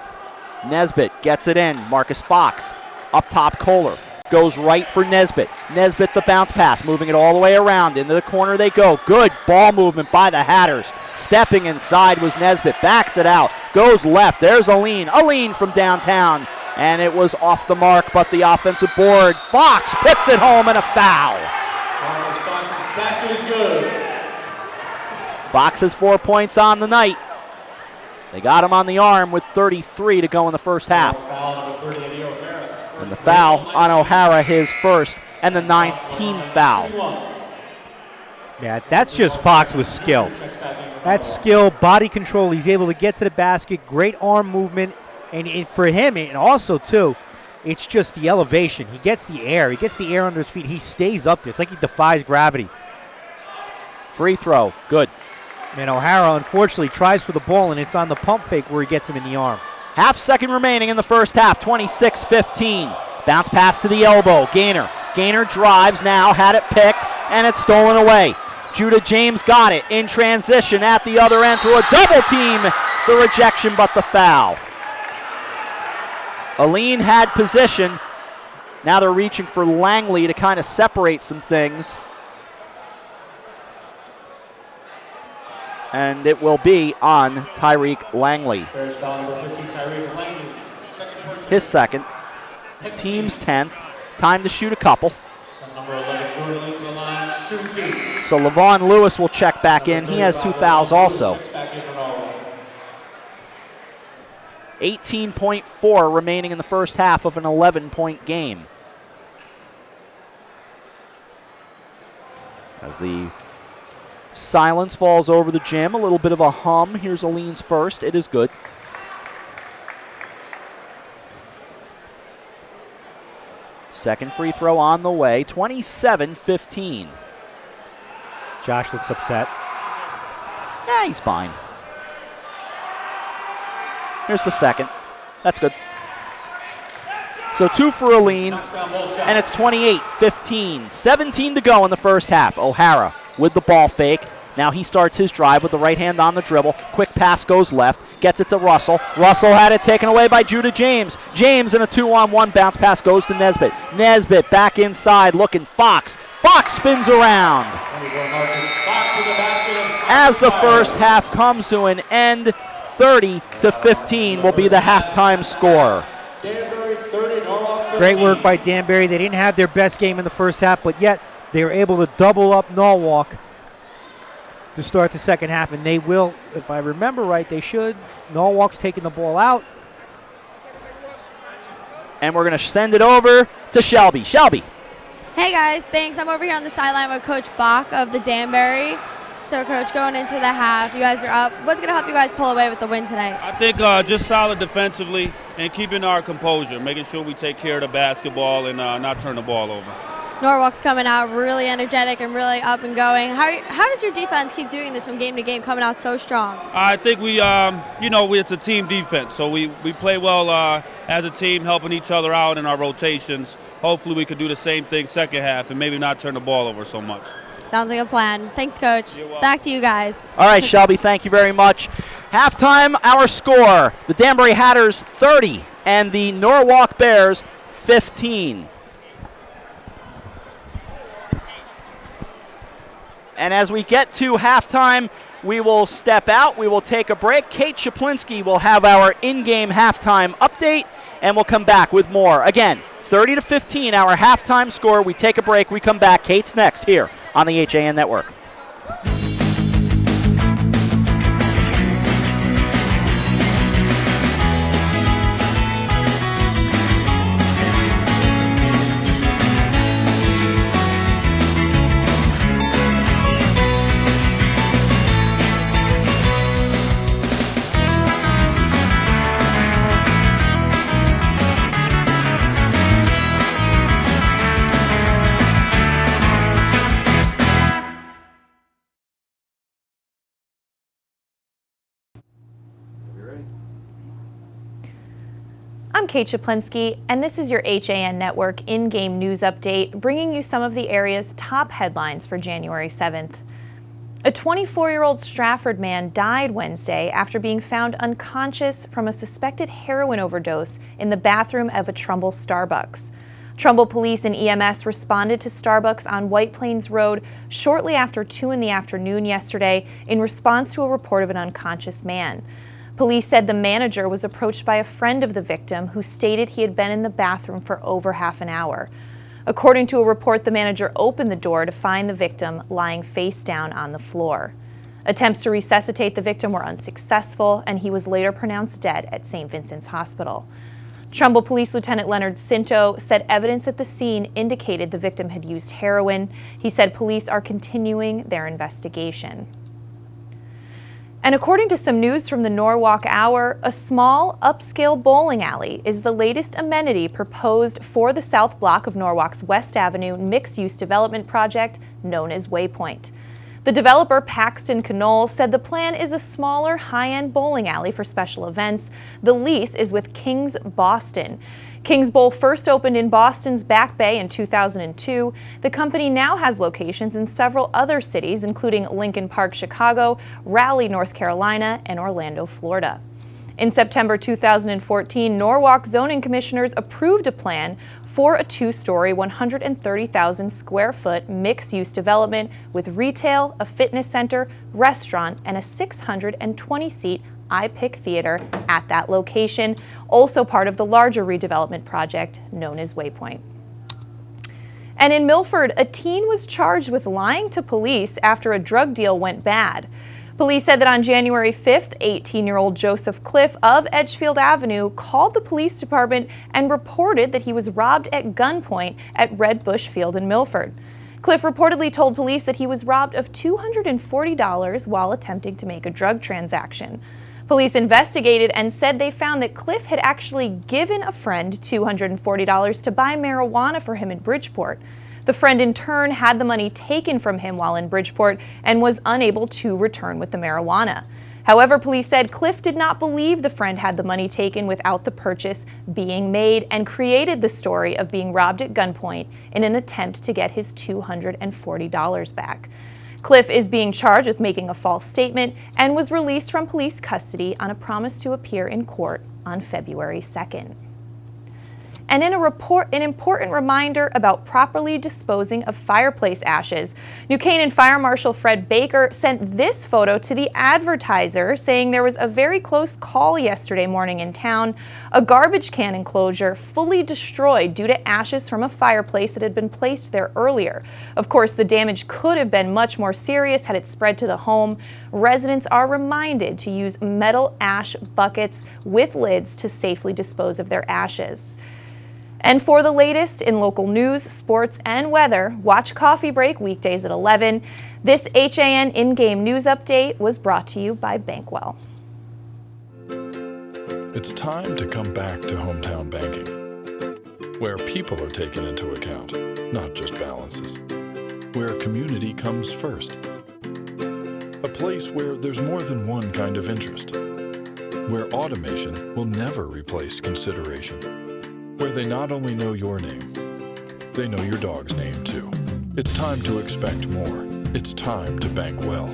S3: Nesbitt gets it in. Marcus Fox up top. Kohler goes right for Nesbitt. Nesbitt the bounce pass, moving it all the way around. Into the corner they go. Good ball movement by the Hatters. Stepping inside was Nesbitt. Backs it out. Goes left. There's Aline. Aline from downtown. And it was off the mark, but the offensive board. Fox puts it home and a foul.
S11: Fox's basket is good.
S3: Fox has 4 points on the night. They got him on the arm with 33 to go in the first half. And the foul on O'Hara, his first, and the 9th team foul.
S4: Yeah, that's just Fox with skill. That's skill, body control. He's able to get to the basket, great arm movement. And for him, and also, too, it's just the elevation. He gets the air. He gets the air under his feet. He stays up there. It's like he defies gravity.
S3: Free throw. Good.
S4: And O'Hara, unfortunately, tries for the ball, and it's on the pump fake where he gets him in the arm.
S3: Half second remaining in the first half, 26-15. Bounce pass to the elbow. Gaynor. Gaynor drives now, had it picked, and it's stolen away. Judah James got it in transition at the other end through a double team. The rejection, but the foul. Aline had position. Now they're reaching for Langley to kind of separate some things. And it will be on Tyreek Langley.
S11: Bears foul number 15, Tyreek Langley.
S3: His second. Team's 10th. Time to shoot a couple.
S11: Number 11, Jordan Lee to the line, shoot 2.
S3: So Levon Lewis will check back in. He has 2 fouls also. 18.4 remaining in the first half of an 11-point game. As the silence falls over the gym, a little bit of a hum. Here's Aline's first. It is good. Second free throw on the way, 27-15.
S4: Josh looks upset.
S3: Yeah, he's fine. Here's the second. That's good. So 2 for Aline, and it's 28-15. 17 to go in the first half. O'Hara with the ball fake. Now he starts his drive with the right hand on the dribble. Quick pass goes left. Gets it to Russell. Russell had it taken away by Judah James. James in a 2-on-1 bounce pass goes to Nesbitt. Nesbitt back inside looking Fox. Fox spins around. As the first half comes to an end, 30-15 will be the halftime score.
S4: Great work by Danbury. They didn't have their best game in the first half, but yet they were able to double up Norwalk to start the second half, and they will, if I remember right, they should. Norwalk's taking the ball out.
S3: And we're going to send it over to Shelby. Shelby.
S10: Hey guys, thanks. I'm over here on the sideline with Coach Bach of the Danbury. So, Coach, going into the half, you guys are up. What's going to help you guys pull away with the win tonight?
S13: I think just solid defensively and keeping our composure, making sure we take care of the basketball and not turn the ball over.
S10: Norwalk's coming out really energetic and really up and going. How does your defense keep doing this from game to game, coming out so strong?
S13: I think we, it's a team defense, so we play well as a team, helping each other out in our rotations. Hopefully we can do the same thing second half and maybe not turn the ball over so much.
S10: Sounds like a plan. Thanks, Coach. Back to you guys.
S3: All right, Shelby, thank you very much. Halftime, our score, the Danbury Hatters 30 and the Norwalk Bears 15. And as we get to halftime, we will step out. We will take a break. Kate Czaplinski will have our in-game halftime update, and we'll come back with more. Again, 30-15, our halftime score. We take a break. We come back. Kate's next here on the HAN Network.
S8: I'm Kate Chaplinsky, and this is your HAN Network in-game news update, bringing you some of the area's top headlines for January 7th. A 24-year-old Stratford man died Wednesday after being found unconscious from a suspected heroin overdose in the bathroom of a Trumbull Starbucks. Trumbull police and EMS responded to Starbucks on White Plains Road shortly after 2 in the afternoon yesterday in response to a report of an unconscious man. Police said the manager was approached by a friend of the victim who stated he had been in the bathroom for over half an hour. According to a report, the manager opened the door to find the victim lying face down on the floor. Attempts to resuscitate the victim were unsuccessful, and he was later pronounced dead at St. Vincent's Hospital. Trumbull Police Lieutenant Leonard Cinto said evidence at the scene indicated the victim had used heroin. He said police are continuing their investigation. And according to some news from the Norwalk Hour, a small, upscale bowling alley is the latest amenity proposed for the south block of Norwalk's West Avenue mixed-use development project known as Waypoint. The developer, Paxton Knoll, said the plan is a smaller, high-end bowling alley for special events. The lease is with Kings Boston. Kings Bowl first opened in Boston's Back Bay in 2002. The company now has locations in several other cities, including Lincoln Park, Chicago, Raleigh, North Carolina, and Orlando, Florida. In September 2014, Norwalk zoning commissioners approved a plan for a 2-story, 130,000 square foot mixed-use development with retail, a fitness center, restaurant, and a 620-seat iPic Theater at that location, also part of the larger redevelopment project known as Waypoint. And in Milford, a teen was charged with lying to police after a drug deal went bad. Police said that on January 5th, 18-year-old Joseph Cliff of Edgefield Avenue called the police department and reported that he was robbed at gunpoint at Red Bush Field in Milford. Cliff reportedly told police that he was robbed of $240 while attempting to make a drug transaction. Police investigated and said they found that Cliff had actually given a friend $240 to buy marijuana for him in Bridgeport. The friend in turn had the money taken from him while in Bridgeport and was unable to return with the marijuana. However, police said Cliff did not believe the friend had the money taken without the purchase being made and created the story of being robbed at gunpoint in an attempt to get his $240 back. Cliff is being charged with making a false statement and was released from police custody on a promise to appear in court on February 2nd. And in an important reminder about properly disposing of fireplace ashes, New Canaan Fire Marshal Fred Baker sent this photo to the Advertiser, saying there was a very close call yesterday morning in town. A garbage can enclosure fully destroyed due to ashes from a fireplace that had been placed there earlier. Of course, the damage could have been much more serious had it spread to the home. Residents are reminded to use metal ash buckets with lids to safely dispose of their ashes. And for the latest in local news, sports, and weather, watch Coffee Break weekdays at 11. This HAN in-game news update was brought to you by Bankwell.
S6: It's time to come back to hometown banking, where people are taken into account, not just balances. Where community comes first. A place where there's more than one kind of interest. Where automation will never replace consideration. Where they not only know your name, they know your dog's name too. It's time to expect more. It's time to bank well.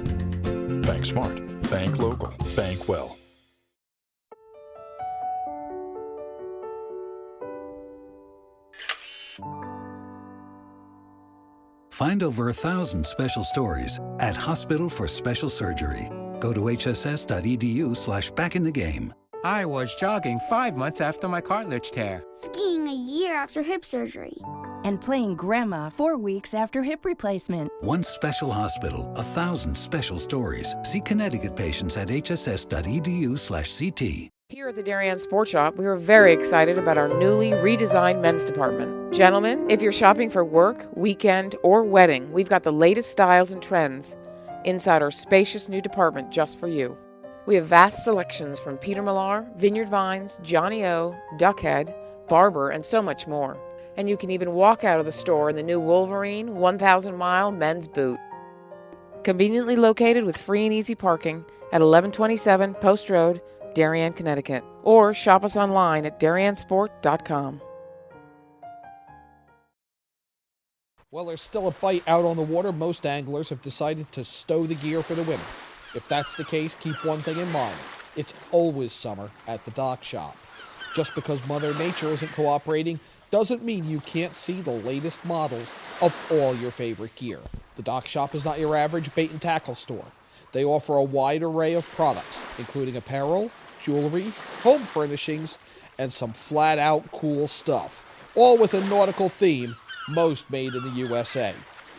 S6: Bank smart. Bank local. Bank well.
S14: Find over 1,000 special stories at Hospital for Special Surgery. Go to hss.edu/backinthegame.
S15: I was jogging 5 months after my cartilage tear.
S16: Skiing a year after hip surgery.
S17: And playing grandma 4 weeks after hip replacement.
S14: One special hospital, 1,000 special stories. See Connecticut patients at hss.edu/CT.
S18: Here at the Darien Sports Shop, we are very excited about our newly redesigned men's department. Gentlemen, if you're shopping for work, weekend, or wedding, we've got the latest styles and trends inside our spacious new department just for you. We have vast selections from Peter Millar, Vineyard Vines, Johnny O, Duckhead, Barber, and so much more. And you can even walk out of the store in the new Wolverine 1,000-mile men's boot. Conveniently located with free and easy parking at 1127 Post Road, Darien, Connecticut, or shop us online at dariensport.com.
S19: Well, there's still a bite out on the water. Most anglers have decided to stow the gear for the winter. If that's the case, keep one thing in mind. It's always summer at the dock shop. Just because Mother Nature isn't cooperating doesn't mean you can't see the latest models of all your favorite gear. The dock shop is not your average bait and tackle store. They offer a wide array of products, including apparel, jewelry, home furnishings, and some flat-out cool stuff, all with a nautical theme, most made in the USA.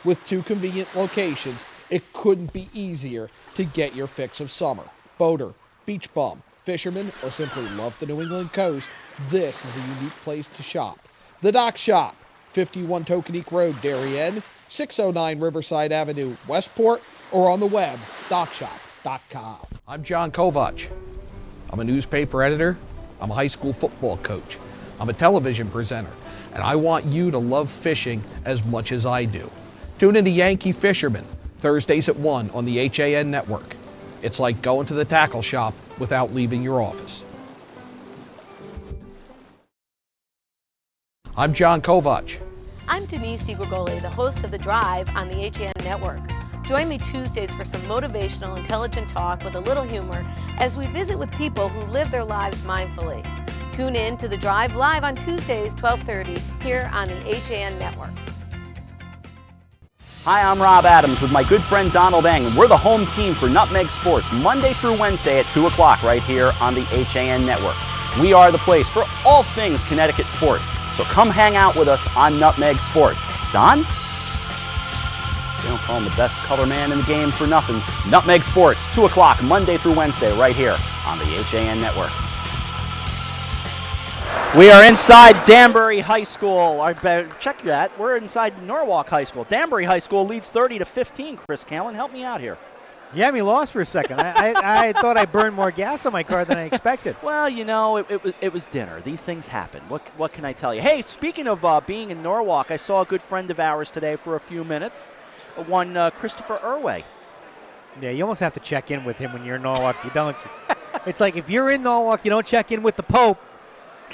S19: With 2 convenient locations, it couldn't be easier to get your fix of summer. Boater, beach bum, fisherman, or simply love the New England coast, this is a unique place to shop. The Dock Shop, 51 Tokenique Road, Darien, 609 Riverside Avenue, Westport, or on the web, dockshop.com. I'm John Kovach. I'm a newspaper editor. I'm a high school football coach. I'm a television presenter. And I want you to love fishing as much as I do. Tune in to Yankee Fisherman, Thursdays at 1 on the HAN network. It's like going to the tackle shop without leaving your office. I'm John Kovach.
S20: I'm Denise DiGregoli, the host of The Drive on the HAN network. Join me Tuesdays for some motivational, intelligent talk with a little humor as we visit with people who live their lives mindfully. Tune in to The Drive live on Tuesdays, 12:30, here on the HAN network.
S3: Hi, I'm Rob Adams with my good friend Donald Eng, and we're the home team for Nutmeg Sports, Monday through Wednesday at 2 o'clock right here on the HAN network. We are the place for all things Connecticut sports, so come hang out with us on Nutmeg Sports. Don? They don't call him the best color man in the game for nothing. Nutmeg Sports, 2 o'clock, Monday through Wednesday, right here on the HAN network. We are inside Danbury High School. Check that. We're inside Norwalk High School. Danbury High School leads 30-15. Chris Callen, help me out here.
S4: You had me lost for a second. I thought I burned more gas on my car than I expected.
S3: Well, you know, it was dinner. These things happen. What can I tell you? Hey, speaking of being in Norwalk, I saw a good friend of ours today for a few minutes. One Christopher Irway.
S4: Yeah, you almost have to check in with him when you're in Norwalk. You don't. It's like if you're in Norwalk, you don't check in with the Pope,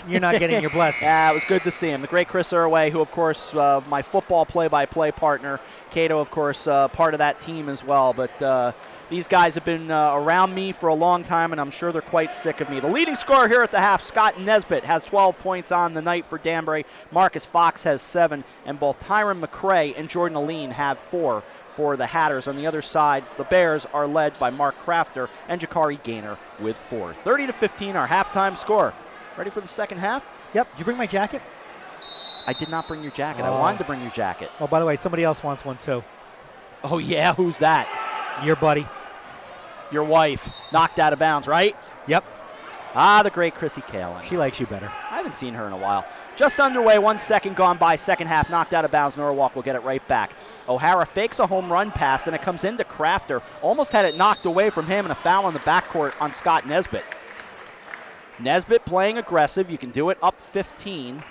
S4: you're not getting your blessing.
S3: Yeah, it was good to see him. The great Chris Irway, who, of course, my football play-by-play partner. Cato, of course, part of that team as well. But these guys have been around me for a long time, and I'm sure they're quite sick of me. The leading scorer here at the half, Scott Nesbitt, has 12 points on the night for Danbury. Marcus Fox has 7, and both Tyron McCray and Jordan Aline have 4 for the Hatters. On the other side, the Bears are led by Mark Crafter and Jakari Gaynor with 4. 30-15, our halftime score. Ready for the second half?
S4: Yep. Did you bring my jacket?
S3: I did not bring your jacket. I wanted to bring your jacket.
S4: Oh, by the way, somebody else wants one too.
S3: Oh, yeah? Who's that?
S4: Your buddy.
S3: Your wife. Knocked out of bounds, right?
S4: Yep.
S3: Ah, the great Chrissy Callen.
S4: She likes you better.
S3: I haven't seen her in a while. Just underway, 1 second gone by, second half, knocked out of bounds. Norwalk will get it right back. O'Hara fakes a home run pass, and it comes into Crafter. Almost had it knocked away from him, and a foul in the backcourt on Scott Nesbitt. Nesbitt playing aggressive. You can do it up 15.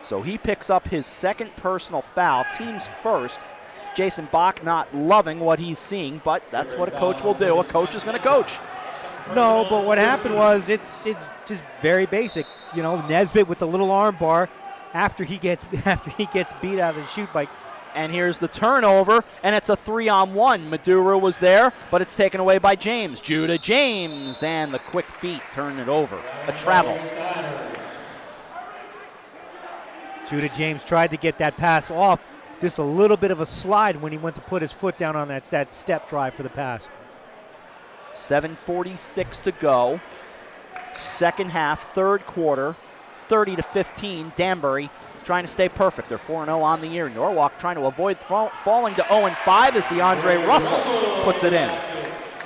S3: So he picks up his second personal foul, team's first. Jason Bach not loving what he's seeing, but that's what a coach will do. A coach is going to coach.
S4: No, but what happened was it's just very basic. You know, Nesbitt with the little arm bar after he gets beat out of the shoot by.
S3: And here's the turnover, and it's a 3-on-1. Maduro was there, but it's taken away by James. Judah James, and the quick feet turn it over. A travel.
S4: Judah James tried to get that pass off. Just a little bit of a slide when he went to put his foot down on that step drive for the pass.
S3: 7:46 to go. Second half, third quarter, 30-15. Danbury trying to stay perfect. They're 4-0 on the year. Norwalk trying to avoid falling to 0-5 as DeAndre Russell puts it in.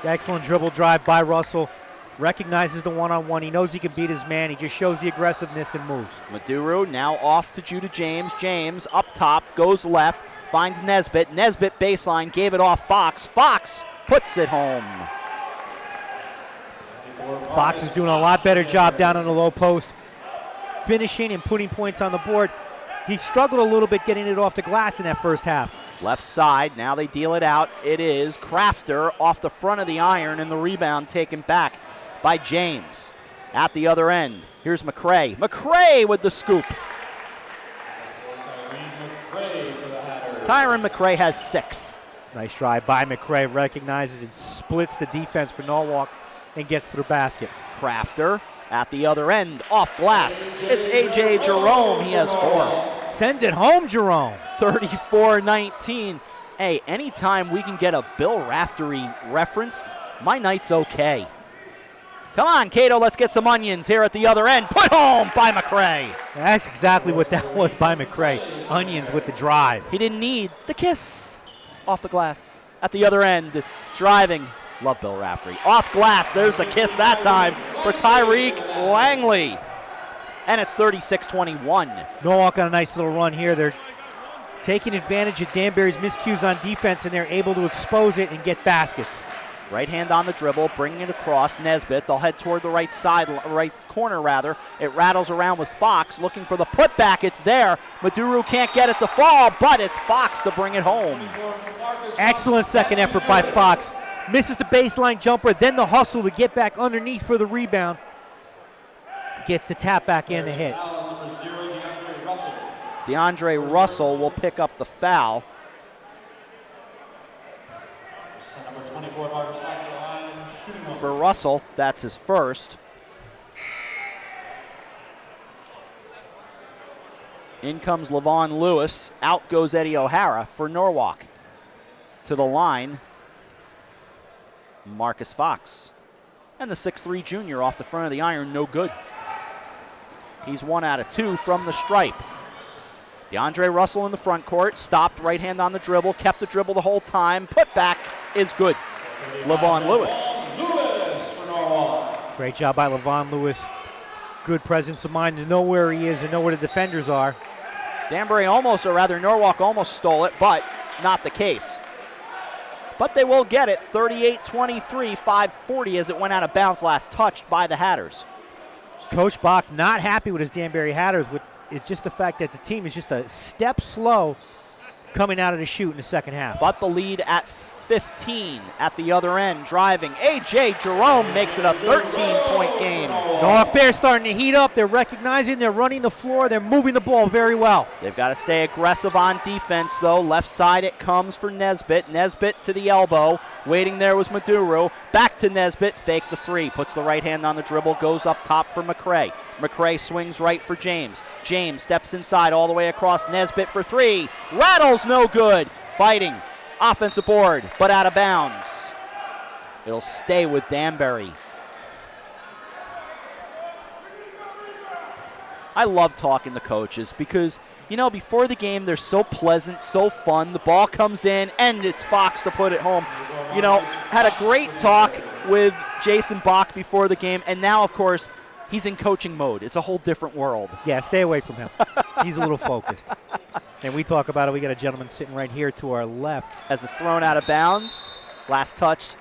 S4: Excellent dribble drive by Russell. Recognizes the one-on-one. He knows he can beat his man. He just shows the aggressiveness and moves.
S3: Maduro now off to Judah James. James up top, goes left, finds Nesbitt. Nesbitt baseline, gave it off Fox. Fox puts it home.
S4: Fox is doing a lot better job down on the low post, finishing and putting points on the board. He struggled a little bit getting it off the glass in that first half.
S3: Left side, now they deal it out. It is Crafter off the front of the iron, and the rebound taken back by James. At the other end, here's McCray. McCray with the scoop. Tyron McCray has 6.
S4: Nice drive by McCray. Recognizes and splits the defense for Norwalk and gets to the basket.
S3: Crafter at the other end, off glass. It's A.J. Jerome. He has 4.
S4: Send it home, Jerome.
S3: 34-19. Hey, anytime we can get a Bill Raftery reference, my night's okay. Come on, Cato, let's get some onions here at the other end. Put home by McCray.
S4: That's exactly what that was by McCray. Onions with the drive.
S3: He didn't need the kiss. Off the glass. At the other end, driving. Love Bill Raftery. Off glass, there's the kiss that time for Tyreek Langley. And it's 36-21.
S4: Norwalk on a nice little run here. They're taking advantage of Danbury's miscues on defense, and they're able to expose it and get baskets.
S3: Right hand on the dribble, bringing it across. Nesbitt, they'll head toward the right side, right corner rather. It rattles around with Fox, looking for the putback. It's there. Maduru can't get it to fall, but it's Fox to bring it home.
S4: Excellent second effort by Fox. Misses the baseline jumper, then the hustle to get back underneath for the rebound. Gets the tap back and the hit.
S3: DeAndre Russell will pick up the foul. For Russell, that's his first. In comes Levon Lewis. Out goes Eddie O'Hara for Norwalk. To the line, Marcus Fox. And the 6'3 junior off the front of the iron, no good. He's 1 out of 2 from the stripe. DeAndre Russell in the front court, stopped, right hand on the dribble, kept the dribble the whole time. Put back is good. Levon Lewis.
S4: Great job by Levon Lewis. Good presence of mind to know where he is and know where the defenders are.
S3: Danbury almost, or rather Norwalk almost stole it, but not the case. But they will get it, 38-23, 5:40 as it went out of bounds last touched by the Hatters.
S4: Coach Bach not happy with his Danbury Hatters. It's just the fact that the team is just a step slow coming out of the shoot in the second half.
S3: But the lead at 15 at the other end, driving. A.J. Jerome makes it a 13-point game.
S4: Norwalk Bears starting to heat up. They're recognizing, they're running the floor, they're moving the ball very well.
S3: They've got to stay aggressive on defense, though. Left side it comes for Nesbitt. Nesbitt to the elbow. Waiting there was Maduru. Back to Nesbitt, fake the 3. Puts the right hand on the dribble, goes up top for McCray. McCray swings right for James. James steps inside all the way across. Nesbitt for 3. Rattles, no good. Fighting. Offensive board, but out of bounds. It'll stay with Danbury. I love talking to coaches because, you know, before the game, they're so pleasant, so fun. The ball comes in, and it's Fox to put it home. You know, had a great talk with Jason Bach before the game, and now, of course, he's in coaching mode. It's a whole different world.
S4: Yeah, stay away from him. He's a little focused. And we talk about it. We got a gentleman sitting right here to our left.
S3: As it's thrown out of bounds, last touched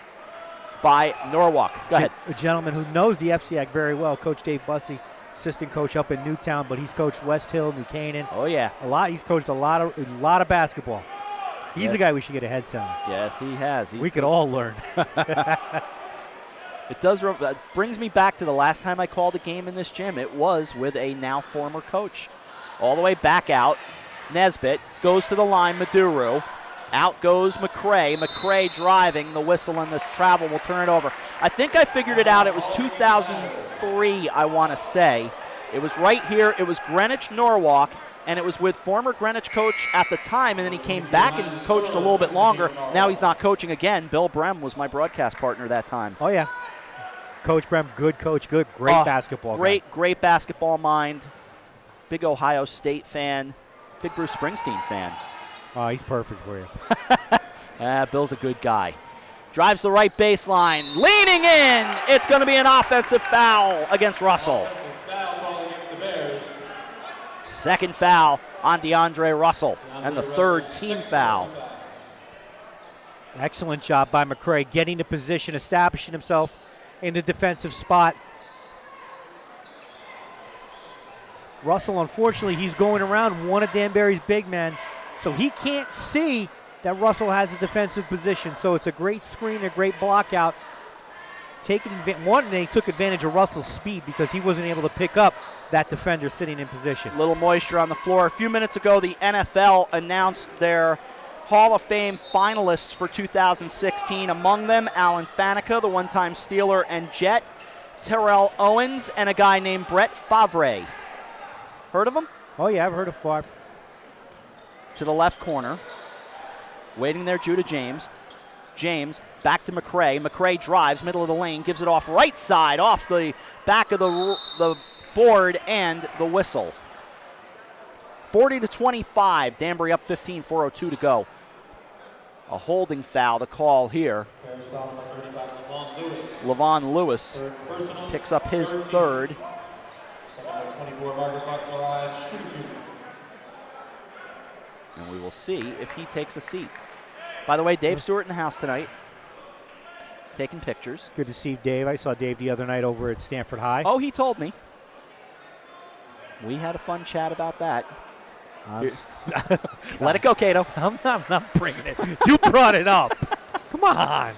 S3: by Norwalk. Go ahead.
S4: A gentleman who knows the FCIAC very well, Coach Dave Bussey, assistant coach up in Newtown, but he's coached West Hill, New Canaan.
S3: Oh yeah,
S4: He's coached a lot of basketball. He's the guy we should get a headset on.
S3: Yes, he has.
S4: We could all learn.
S3: It does. Brings me back to the last time I called a game in this gym. It was with a now former coach. All the way back out. Nesbitt goes to the line. Maduru. Out goes McCray. McCray driving. The whistle and the travel will turn it over. I think I figured it out. It was 2003, I want to say. It was right here. It was Greenwich, Norwalk, and it was with former Greenwich coach at the time, and then he came back and coached a little bit longer. Now he's not coaching again. Bill Brem was my broadcast partner that time.
S4: Oh, yeah. Coach Brem, good coach, great basketball
S3: guy.
S4: Great
S3: Basketball mind. Big Ohio State fan. Big Bruce Springsteen fan.
S4: Oh, he's perfect for you.
S3: Bill's a good guy. Drives the right baseline. Leaning in. It's going to be an offensive foul against Russell. Second foul on DeAndre Russell. And the third team foul.
S4: Excellent job by McCray getting the position, establishing himself in the defensive spot. Russell, unfortunately, he's going around one of Danbury's big men, so he can't see that Russell has a defensive position. So it's a great screen, a great block out they took advantage of Russell's speed because he wasn't able to pick up that defender sitting in position.
S3: Little moisture on the floor. A few minutes ago, the NFL announced their Hall of Fame finalists for 2016. Among them, Alan Faneca, the one-time Steeler and Jet, Terrell Owens, and a guy named Brett Favre. Heard of him?
S4: Oh, yeah, I've heard of Favre.
S3: To the left corner. Waiting there, Judah James. James back to McCray. McCray drives, middle of the lane, gives it off right side, off the back of the board, and the whistle. 40-25. Danbury up 15, 4:02 to go. A holding foul to call here. Levon Lewis picks up his third. And we will see if he takes a seat. By the way, Dave Stewart in the house tonight, taking pictures.
S4: Good to see Dave. I saw Dave the other night over at Stanford High.
S3: Oh, he told me. We had a fun chat about that. Let it go, Cato.
S4: I'm not bringing it. You brought it up. Come on.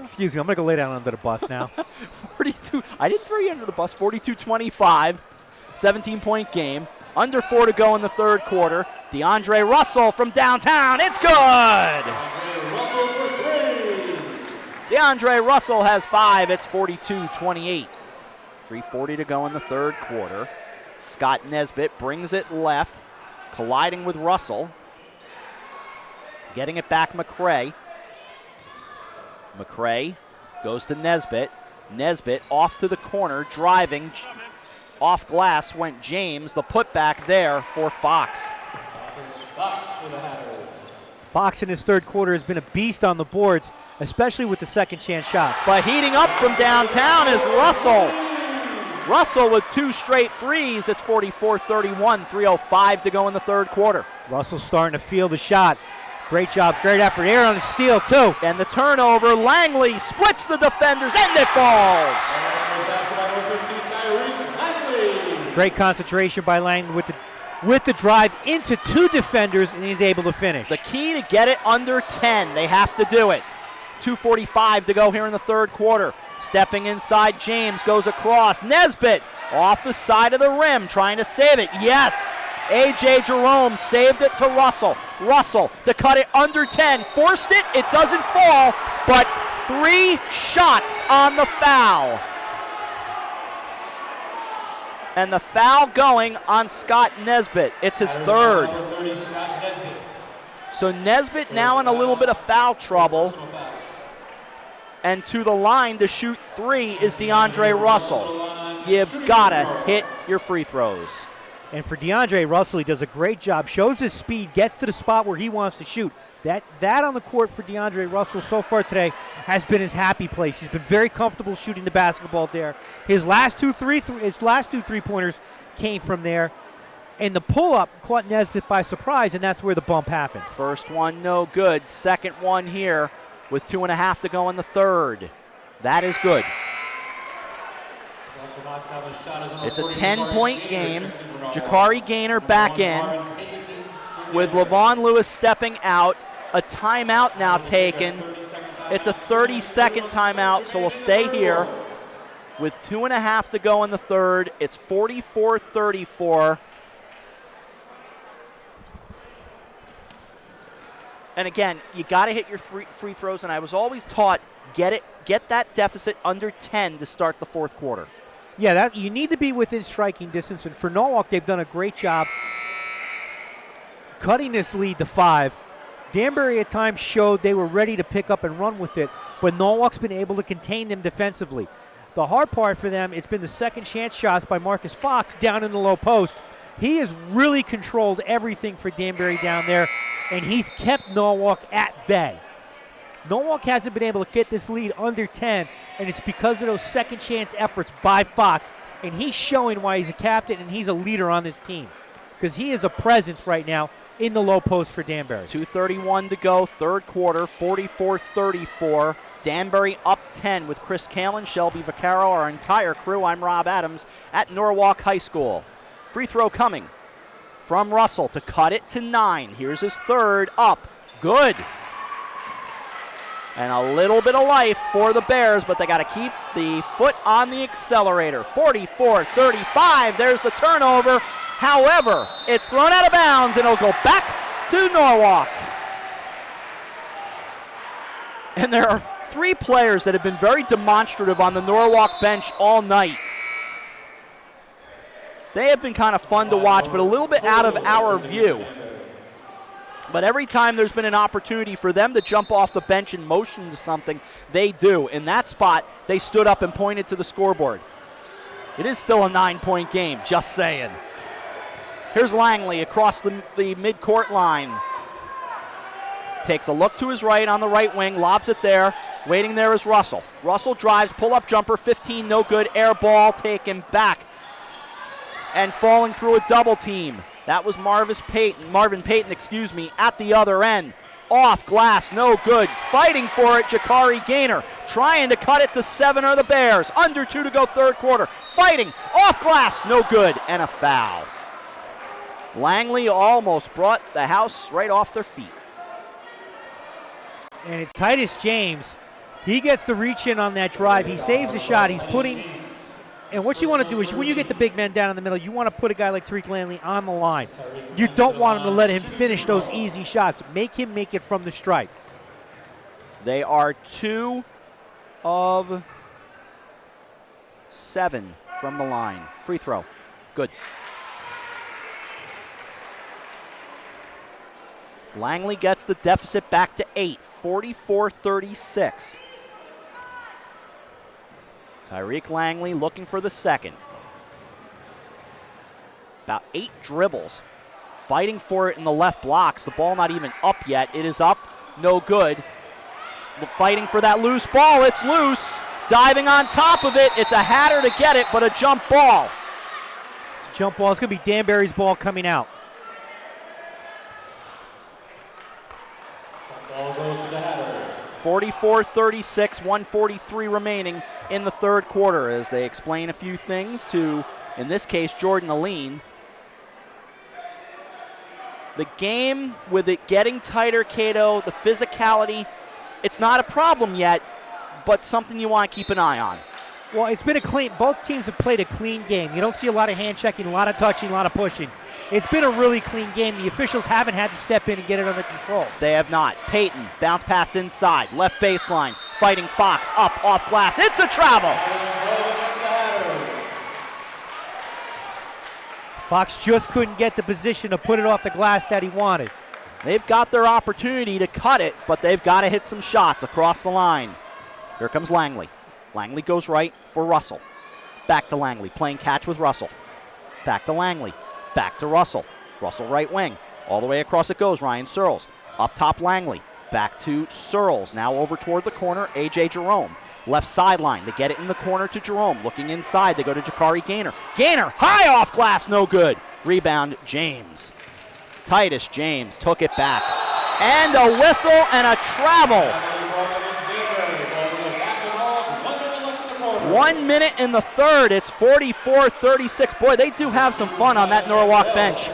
S4: Excuse me. I'm going to go lay down under the bus now.
S3: 42. I didn't throw you under the bus. 42-25. 17-point game. Under 4 to go in the third quarter. DeAndre Russell from downtown. It's good. DeAndre Russell has 5. It's 42-28. 3:40 to go in the third quarter. Scott Nesbitt brings it left, colliding with Russell. Getting it back, McCray. McCray goes to Nesbitt. Nesbitt off to the corner, driving. Off glass went James. The putback there for Fox.
S4: Fox in his third quarter has been a beast on the boards, especially with the second chance shot.
S3: But heating up from downtown is Russell. Russell with 2 straight threes. It's 44-31, 3:05 to go in the third quarter.
S4: Russell's starting to feel the shot. Great job, great effort. Air on the steal, too.
S3: And the turnover, Langley splits the defenders, and it falls.
S4: Great concentration by Langley with the drive into 2 defenders, and he's able to finish.
S3: The key to get it under 10. They have to do it. 2:45 to go here in the third quarter. Stepping inside, James goes across. Nesbitt off the side of the rim, trying to save it. Yes! A.J. Jerome saved it to Russell. Russell to cut it under 10. Forced it. It doesn't fall, but 3 shots on the foul. And the foul going on Scott Nesbitt. It's his third. So Nesbitt now in a little bit of foul trouble. And to the line to shoot 3 is DeAndre Russell. You've got to hit your free throws.
S4: And for DeAndre Russell, he does a great job. Shows his speed, gets to the spot where he wants to shoot. That on the court for DeAndre Russell so far today has been his happy place. He's been very comfortable shooting the basketball there. His last two three-pointers came from there. And the pull-up caught Nesbitt by surprise, and that's where the bump happened.
S3: First one, no good. Second one here with 2.5 to go in the third. That is good. It's a 10-point game. Jakari Gaynor back in with Levon Lewis stepping out. A timeout now taken. It's a 30-second timeout, so we'll stay here with 2.5 to go in the third. It's 44-34. And again, you got to hit your free throws, and I was always taught get that deficit under 10 to start the fourth quarter.
S4: Yeah, you need to be within striking distance, and for Norwalk, they've done a great job cutting this lead to 5. Danbury at times showed they were ready to pick up and run with it, but Norwalk's been able to contain them defensively. The hard part for them, it's been the second chance shots by Marcus Fox down in the low post. He has really controlled everything for Danbury down there, and he's kept Norwalk at bay. Norwalk hasn't been able to get this lead under 10, and it's because of those second chance efforts by Fox, and he's showing why he's a captain and he's a leader on this team, because he is a presence right now in the low post for Danbury.
S3: 2:31 to go, third quarter, 44-34. Danbury up 10 with Chris Kalin, Shelby Vaccaro, our entire crew. I'm Rob Adams at Norwalk High School. Free throw coming from Russell to cut it to 9. Here's his third, up, good. And a little bit of life for the Bears, but they got to keep the foot on the accelerator. 44-35, there's the turnover. However, it's thrown out of bounds, and it'll go back to Norwalk. And there are 3 players that have been very demonstrative on the Norwalk bench all night. They have been kind of fun to watch, but a little bit out of our view. But every time there's been an opportunity for them to jump off the bench and motion to something, they do. In that spot, they stood up and pointed to the scoreboard. It is still a 9-point game, just saying. Here's Langley across the midcourt line. Takes a look to his right on the right wing, lobs it there. Waiting there is Russell. Russell drives, pull-up jumper, 15, no good. Air ball taken back. And falling through a double team. That was Marvin Payton, at the other end. Off glass, no good. Fighting for it, Jakari Gaynor. Trying to cut it to 7 are the Bears. Under 2 to go third quarter. Fighting, off glass, no good, and a foul. Langley almost brought the house right off their feet.
S4: And it's Titus James. He gets the reach in on that drive. He saves the shot. He's putting... And what you want to do is when you get the big men down in the middle, you want to put a guy like Tariq Langley on the line. You don't want him to let him finish those easy shots. Make him make it from the stripe.
S3: They are 2 of 7 from the line. Free throw. Good. Langley gets the deficit back to 8, 44-36. Tyreek Langley looking for the second. About 8 dribbles. Fighting for it in the left blocks. The ball not even up yet. It is up. No good. Fighting for that loose ball. It's loose. Diving on top of it. It's a Hatter to get it, but a jump ball.
S4: It's a jump ball. It's going to be Danbury's ball coming out.
S11: Ball goes to the Hatters.
S3: 44-36, 1:43 remaining in the third quarter as they explain a few things to, in this case, Jordan Aline. The game, with it getting tighter, Cato, the physicality, it's not a problem yet, but something you want to keep an eye on.
S4: Well, it's been a clean, both teams have played a clean game. You don't see a lot of hand checking, a lot of touching, a lot of pushing. It's been a really clean game. The officials haven't had to step in and get it under control.
S3: They have not. Payton, bounce pass inside, left baseline, fighting Fox, up, off glass. It's a travel.
S4: Fox just couldn't get the position to put it off the glass that he wanted.
S3: They've got their opportunity to cut it, but they've got to hit some shots across the line. Here comes Langley. Langley goes right for Russell. Back to Langley, playing catch with Russell. Back to Langley. Back to Russell. Russell right wing. All the way across it goes. Ryan Searles. Up top Langley. Back to Searles. Now over toward the corner. A.J. Jerome. Left sideline. They get it in the corner to Jerome. Looking inside. They go to Jakari Gaynor. Gaynor. High off glass. No good. Rebound James. Titus James took it back. And a whistle and a travel. 1 minute in the third. It's 44-36. Boy, they do have some fun on that Norwalk bench.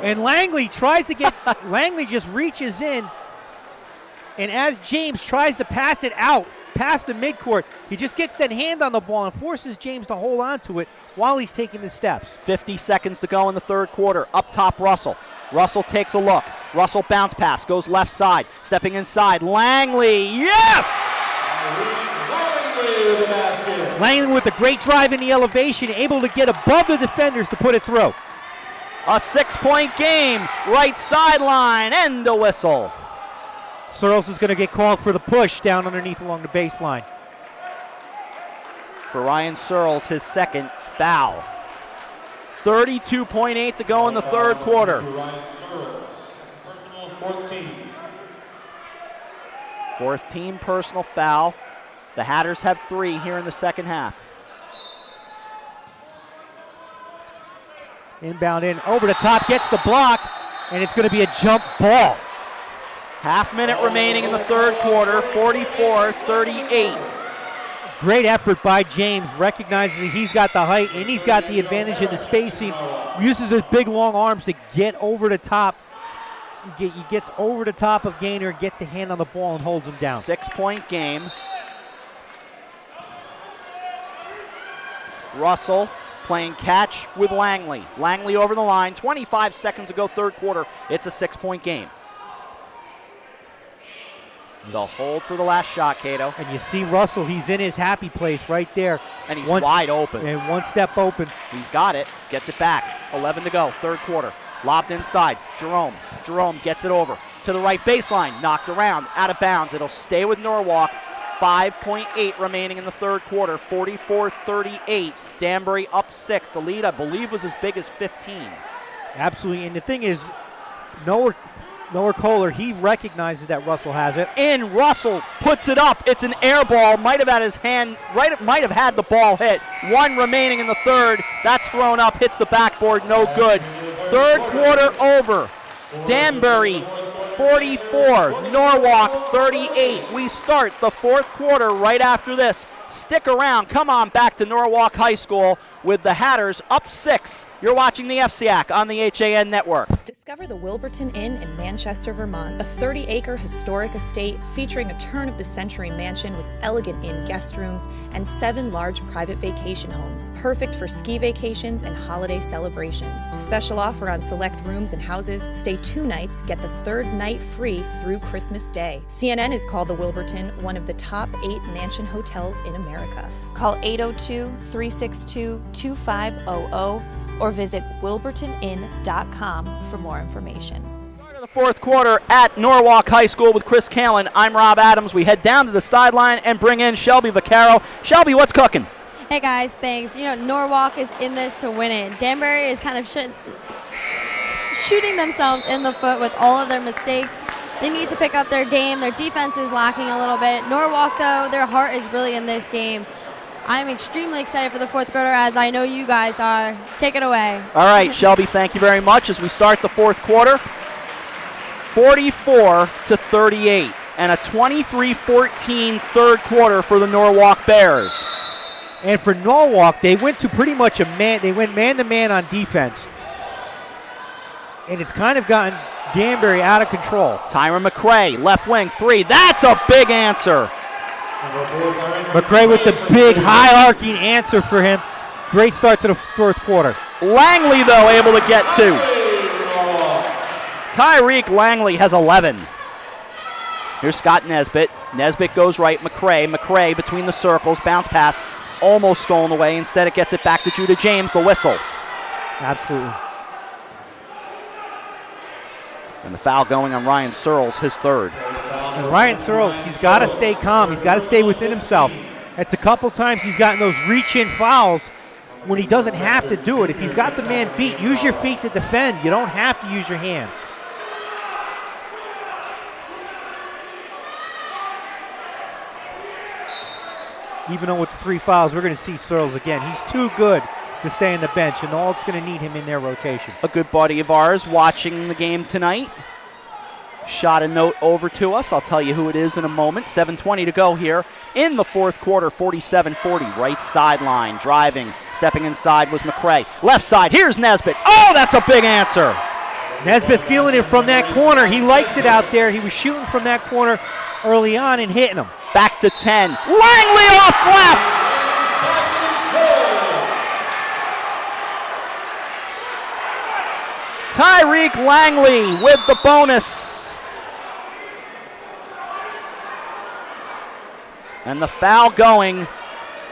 S4: And Langley tries to get, Langley just reaches in, and as James tries to pass it out past the midcourt, he just gets that hand on the ball and forces James to hold on to it while he's taking the steps.
S3: 50 seconds to go in the third quarter. Up top, Russell. Russell takes a look. Russell bounce pass, goes left side. Stepping inside, Langley, yes!
S4: Langley with a great drive in the elevation, able to get above the defenders to put it through.
S3: A 6-point game, right sideline, and a whistle.
S4: Searles is going to get called for the push down underneath along the baseline.
S3: For Ryan Searles, his second foul. 32.8 to go in the third quarter. 4th team personal foul. The Hatters have 3 here in the second half.
S4: Inbound in, over the top, gets the block, and it's going to be a jump ball.
S3: Half minute remaining in the third quarter, 44-38.
S4: Great effort by James, recognizes that he's got the height and he's got the advantage in the spacing, uses his big long arms to get over the top he gets over the top of Gaynor, gets the hand on the ball, and holds him down.
S3: 6-point game. Russell playing catch with Langley. Langley over the line. 25 seconds to go, third quarter. It's a 6-point game. The hold for the last shot, Cato.
S4: And you see Russell, he's in his happy place right there.
S3: And he's wide open.
S4: And one step open.
S3: He's got it. Gets it back. 11 to go, third quarter. Lobbed inside. Jerome. Jerome gets it over to the right baseline. Knocked around. Out of bounds. It'll stay with Norwalk. 5.8 remaining in the third quarter. 44-38. Danbury up 6. The lead, I believe, was as big as 15.
S4: Absolutely. And the thing is, Noah Kohler, he recognizes that Russell has it.
S3: And Russell puts it up. It's an air ball. Might have had his hand, might have had the ball hit. 1 remaining in the third. That's thrown up, hits the backboard, no good. Third quarter over. Danbury 44, Norwalk 38. We start the fourth quarter right after this. Stick around. Come on back to Norwalk High School with the Hatters up 6. You're watching the FCIAC on the HAN Network.
S8: Discover the Wilburton Inn in Manchester, Vermont, a 30-acre historic estate featuring a turn-of-the-century mansion with elegant inn guest rooms and 7 large private vacation homes, perfect for ski vacations and holiday celebrations. Special offer on select rooms and houses. Stay 2 nights, get the 3rd night free through Christmas Day. CNN has called the Wilburton one of the top 8 mansion hotels in America. Call 802-362-2500 or visit wilburtoninn.com for more information.
S3: The fourth quarter at Norwalk High School with Chris Callen. I'm Rob Adams. We head down to the sideline and bring in Shelby Vaccaro. Shelby, what's cooking?
S10: Hey guys, thanks. You know, Norwalk is in this to win it. Danbury is kind of shooting themselves in the foot with all of their mistakes. They need to pick up their game. Their defense is lacking a little bit. Norwalk, though, their heart is really in this game. I'm extremely excited for the fourth quarter, as I know you guys are. Take it away.
S3: All right, Shelby, thank you very much. As we start the fourth quarter, 44-38, and a 23-14 third quarter for the Norwalk Bears.
S4: And for Norwalk, they went to pretty much they went man-to-man on defense. And it's kind of gotten Danbury out of control.
S3: Tyron McCray, left wing, 3. That's a big answer.
S4: McCray with the big high-arcing answer for him. Great start to the fourth quarter.
S3: Langley, though, able to get 2. Tyreek Langley has 11. Here's Scott Nesbitt. Nesbitt goes right. McCray between the circles. Bounce pass. Almost stolen away. Instead, it gets it back to Judah James. The whistle.
S4: Absolutely.
S3: And the foul going on Ryan Searles, his 3rd.
S4: And Ryan Searles, he's got to stay calm. He's got to stay within himself. It's a couple times he's gotten those reach-in fouls when he doesn't have to do it. If he's got the man beat, use your feet to defend. You don't have to use your hands. Even though with 3 fouls, we're going to see Searles again. He's too good to stay on the bench, and Norwalk's going to need him in their rotation.
S3: A good buddy of ours watching the game tonight shot a note over to us. I'll tell you who it is in a moment. 7:20 to go here in the fourth quarter, 47-40. Right sideline, driving, stepping inside was McCray. Left side, here's Nesbitt. Oh, that's a big answer.
S4: Nesbitt feeling it from that corner. He likes it out there. He was shooting from that corner early on and hitting them.
S3: Back to 10. Langley off glass. Tyreek Langley with the bonus. And the foul going,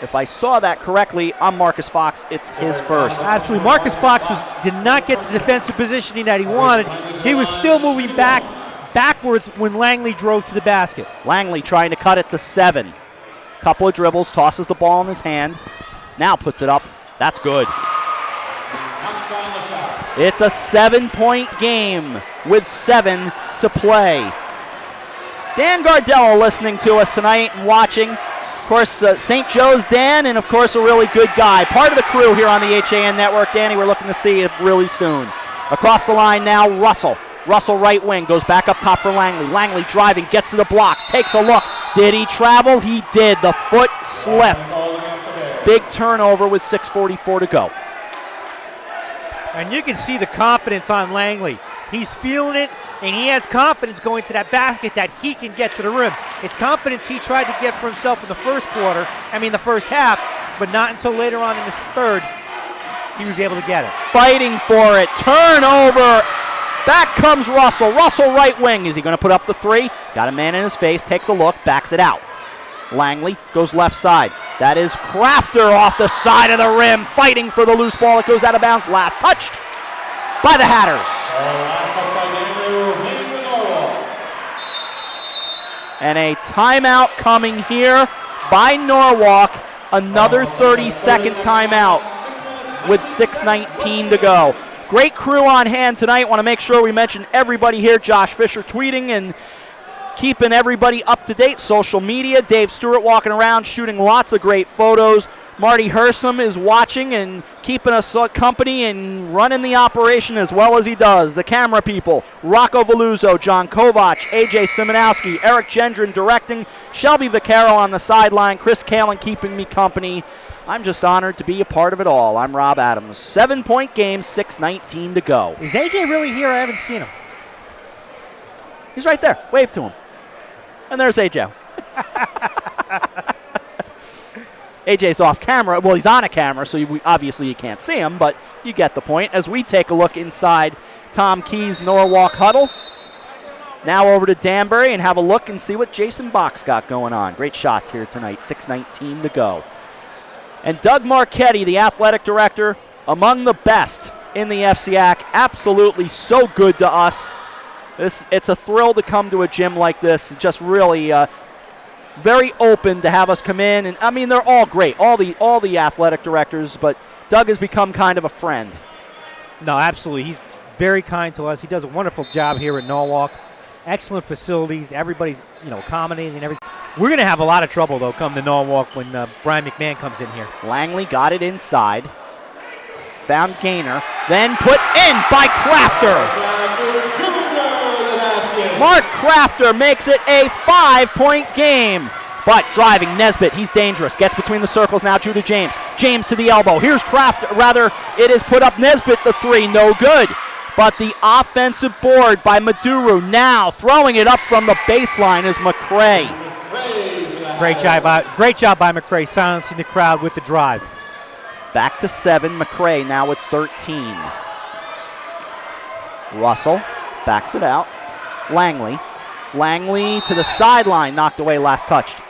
S3: if I saw that correctly, on Marcus Fox. It's his first.
S4: Absolutely. Marcus Fox did not get the defensive positioning that he wanted. He was still moving backwards when Langley drove to the basket.
S3: Langley trying to cut it to 7. Couple of dribbles, tosses the ball in his hand. Now puts it up. That's good. It's a 7-point game with 7 to play. Dan Gardella listening to us tonight and watching. Of course, St. Joe's Dan, and of course a really good guy. Part of the crew here on the HAN Network. Danny, we're looking to see it really soon. Across the line now, Russell. Russell right wing, goes back up top for Langley. Langley driving, gets to the blocks, takes a look. Did he travel? He did. The foot slipped. Big turnover with 6:44 to go.
S4: And you can see the confidence on Langley. He's feeling it, and he has confidence going to that basket that he can get to the rim. It's confidence he tried to get for himself in the first half, but not until later on in the third he was able to get it.
S3: Fighting for it. Turnover. Back comes Russell. Russell right wing. Is he going to put up the three? Got a man in his face. Takes a look. Backs it out. Langley goes left side. That is Crafter off the side of the rim. Fighting for the loose ball. It goes out of bounds. Last touched by the Hatters.
S11: Last touch by Danbury,
S3: And a timeout coming here by Norwalk. Another 30-second timeout with 6:19 to go. Great crew on hand tonight. Want to make sure we mention everybody here. Josh Fisher tweeting and keeping everybody up to date. Social media. Dave Stewart walking around shooting lots of great photos. Marty Hersom is watching and keeping us company and running the operation as well as he does. The camera people, Rocco Veluzzo, John Kovac, AJ Simonowski, Eric Gendron directing, Shelby Vaccaro on the sideline, Chris Kalen keeping me company. I'm just honored to be a part of it all. I'm Rob Adams. 7-point game, 6:19 to go.
S4: Is AJ really here? I haven't seen him.
S3: He's right there. Wave to him. And there's AJ. AJ's off camera. Well, he's on a camera, so obviously you can't see him, but you get the point. As we take a look inside Tom Key's Norwalk huddle. Now over to Danbury and have a look and see what Jason Box got going on. Great shots here tonight. 6:19 to go. And Doug Marchetti, the athletic director, among the best in the FCIAC. Absolutely so good to us. It's a thrill to come to a gym like this. It's just really very open to have us come in. And I mean, they're all great, all the athletic directors, but Doug has become kind of a friend.
S4: No, absolutely. He's very kind to us. He does a wonderful job here at Norwalk. Excellent facilities. Everybody's, accommodating and everything. We're going to have a lot of trouble, though, come to Norwalk when Brian McMahon comes in here.
S3: Langley got it inside. Found Gaynor. Then put in by Crafter. Mark Crafter makes it a 5-point game. But driving, Nesbitt, he's dangerous. Gets between the circles now, Judah James. James to the elbow. Here's Crafter. Rather, it is put up Nesbitt the three. No good. But the offensive board by Maduru. Now throwing it up from the baseline is McCray.
S4: Great job by McCray, silencing the crowd with the drive.
S3: Back to 7. McCray now with 13. Russell backs it out. Langley to the sideline, knocked away, last touched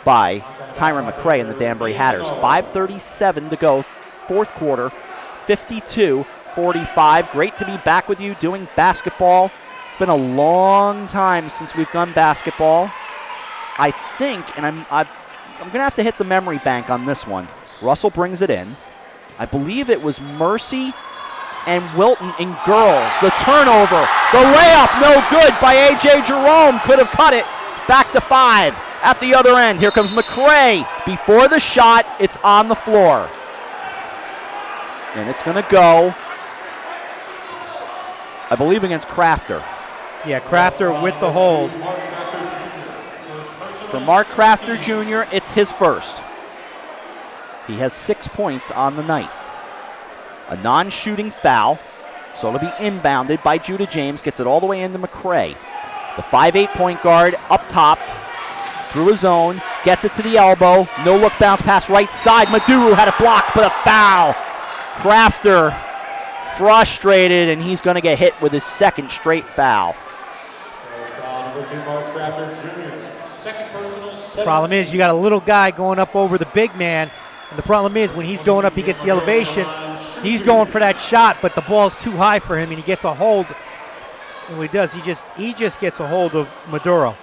S3: by Tyron McCray and the Danbury Hatters. 5:37 to go, fourth quarter, 52-45. Great to be back with you doing basketball. It's been a long time since we've done basketball. I think, and I'm going to have to hit the memory bank on this one. Russell brings it in. I believe it was Mercy and Wilton in girls. The turnover, the layup, no good by A.J. Jerome. Could have cut it. Back to 5 at the other end. Here comes McCray. Before the shot, it's on the floor. And it's going to go, I believe, against Crafter.
S4: Yeah, Crafter with the hold.
S3: For Mark Crafter Jr., it's his first. He has 6 points on the night. A non-shooting foul, so it'll be inbounded by Judah James. Gets it all the way into McCray. The 5'8" point guard up top, through his own, gets it to the elbow. No look bounce pass right side. Maduru had it blocked, but a foul. Crafter frustrated, and he's going to get hit with his second straight foul.
S4: Problem is, you got a little guy going up over the big man. And the problem is, when he's going up, he gets the elevation. He's going for that shot, but the ball's too high for him, and he gets a hold. And what he does, he just gets a hold of Maduru.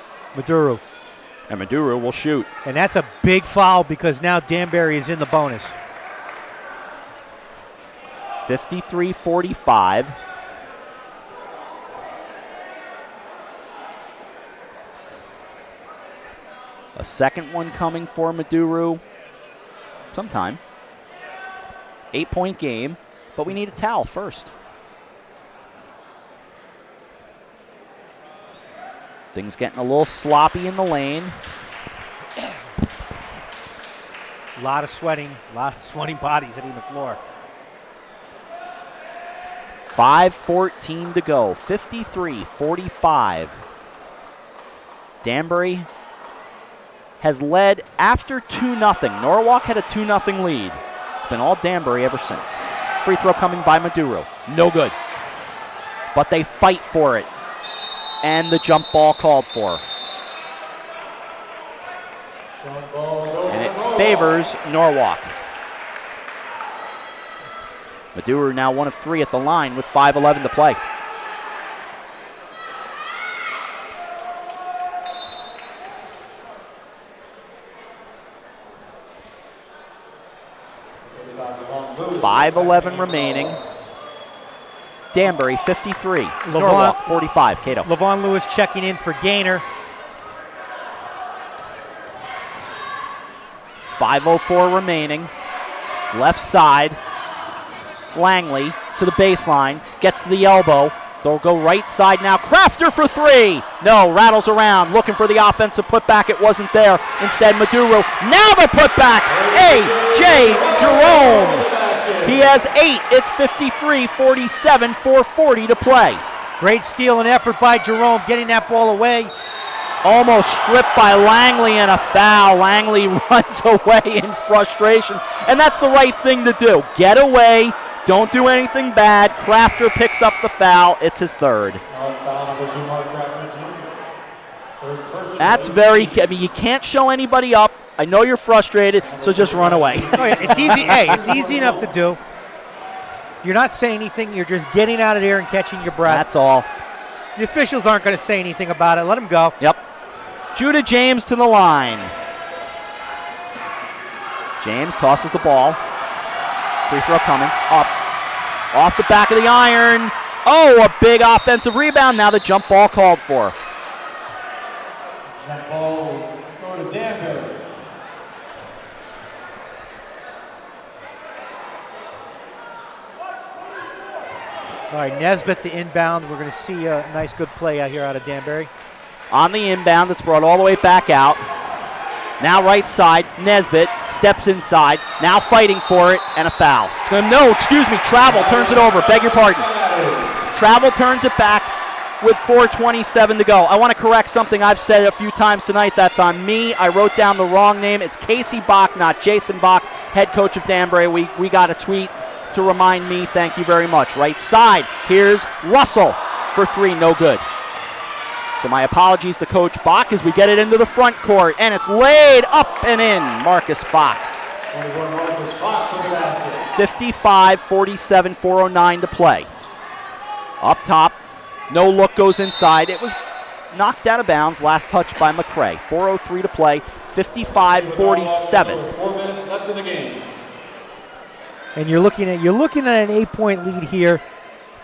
S3: And Maduru will shoot.
S4: And that's a big foul because now Danbury is in the bonus.
S3: 53-45. A second one coming for Maduru sometime. 8-point game, but we need a towel first. Things getting a little sloppy in the lane.
S4: A lot of sweating bodies hitting the floor.
S3: 5:14 to go, 53-45. Danbury has led after 2-0. Norwalk had a 2-0 lead. It's been all Danbury ever since. Free throw coming by Maduro. No good. But they fight for it. And the jump ball called for. And it favors Norwalk. Maduro now 1 of 3 at the line with 5:11 to play. .511 remaining. Danbury 53, Norwalk 45. Cato.
S4: Levon Lewis checking in for Gaynor.
S3: 5:04 remaining. Left side. Langley to the baseline. Gets to the elbow. They'll go right side now. Crafter for 3. No, rattles around. Looking for the offensive putback. It wasn't there. Instead, Maduro. Now the putback. A.J. Jerome. He has 8. It's 53-47, 4:40 to play.
S4: Great steal and effort by Jerome, getting that ball away.
S3: Almost stripped by Langley and a foul. Langley runs away in frustration, and that's the right thing to do. Get away. Don't do anything bad. Crafter picks up the foul. It's his third. That's very, I mean, you can't show anybody up. I know you're frustrated, so just run away.
S4: Oh, yeah, it's easy. Hey, it's easy enough to do. You're not saying anything. You're just getting out of there and catching your breath.
S3: That's all.
S4: The officials aren't going to say anything about it. Let them go.
S3: Yep. Judah James to the line. James tosses the ball. Free throw coming. Up. Off the back of the iron. Oh, a big offensive rebound. Now the jump ball called for.
S11: Jump ball go to Danbury.
S4: All right, Nesbitt the inbound. We're going to see a nice, good play out here out of Danbury.
S3: On the inbound, it's brought all the way back out. Now right side, Nesbitt steps inside. Now fighting for it, and a foul. It's going to, no, excuse me, Travel turns it over. Beg your pardon. Travel turns it back with 4:27 to go. I want to correct something I've said a few times tonight. That's on me. I wrote down the wrong name. It's Casey Bach, not Jason Bach, head coach of Danbury. We got a tweet to remind me. Thank you very much. Right side, here's Russell for 3, no good. So my apologies to Coach Bach as we get it into the front court, and it's laid up and in. Marcus Fox.
S11: 21 Marcus Fox on the basket.
S3: 55-47, 4:09 to play. Up top, no look goes inside. It was knocked out of bounds. Last touch by McCray. 4:03 to play. 55-47.
S11: 4 minutes left in the game.
S4: And you're looking at an 8-point lead here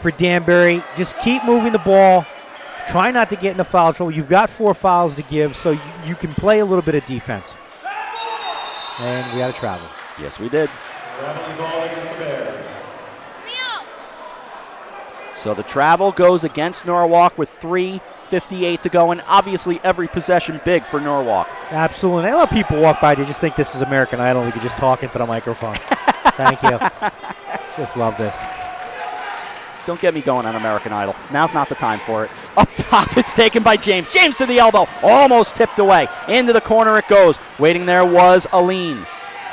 S4: for Danbury. Just keep moving the ball. Try not to get into foul trouble. You've got 4 fouls to give, so you can play a little bit of defense. And we had a travel.
S3: Yes, we did. So the travel goes against Norwalk with 3:58 to go, and obviously every possession big for Norwalk.
S4: Absolutely. A lot of people walk by, they just think this is American Idol. We could just talk into the microphone. Thank you. Just love this.
S3: Don't get me going on American Idol. Now's not the time for it. Up top, it's taken by James. James to the elbow. Almost tipped away. Into the corner it goes. Waiting there was Aline.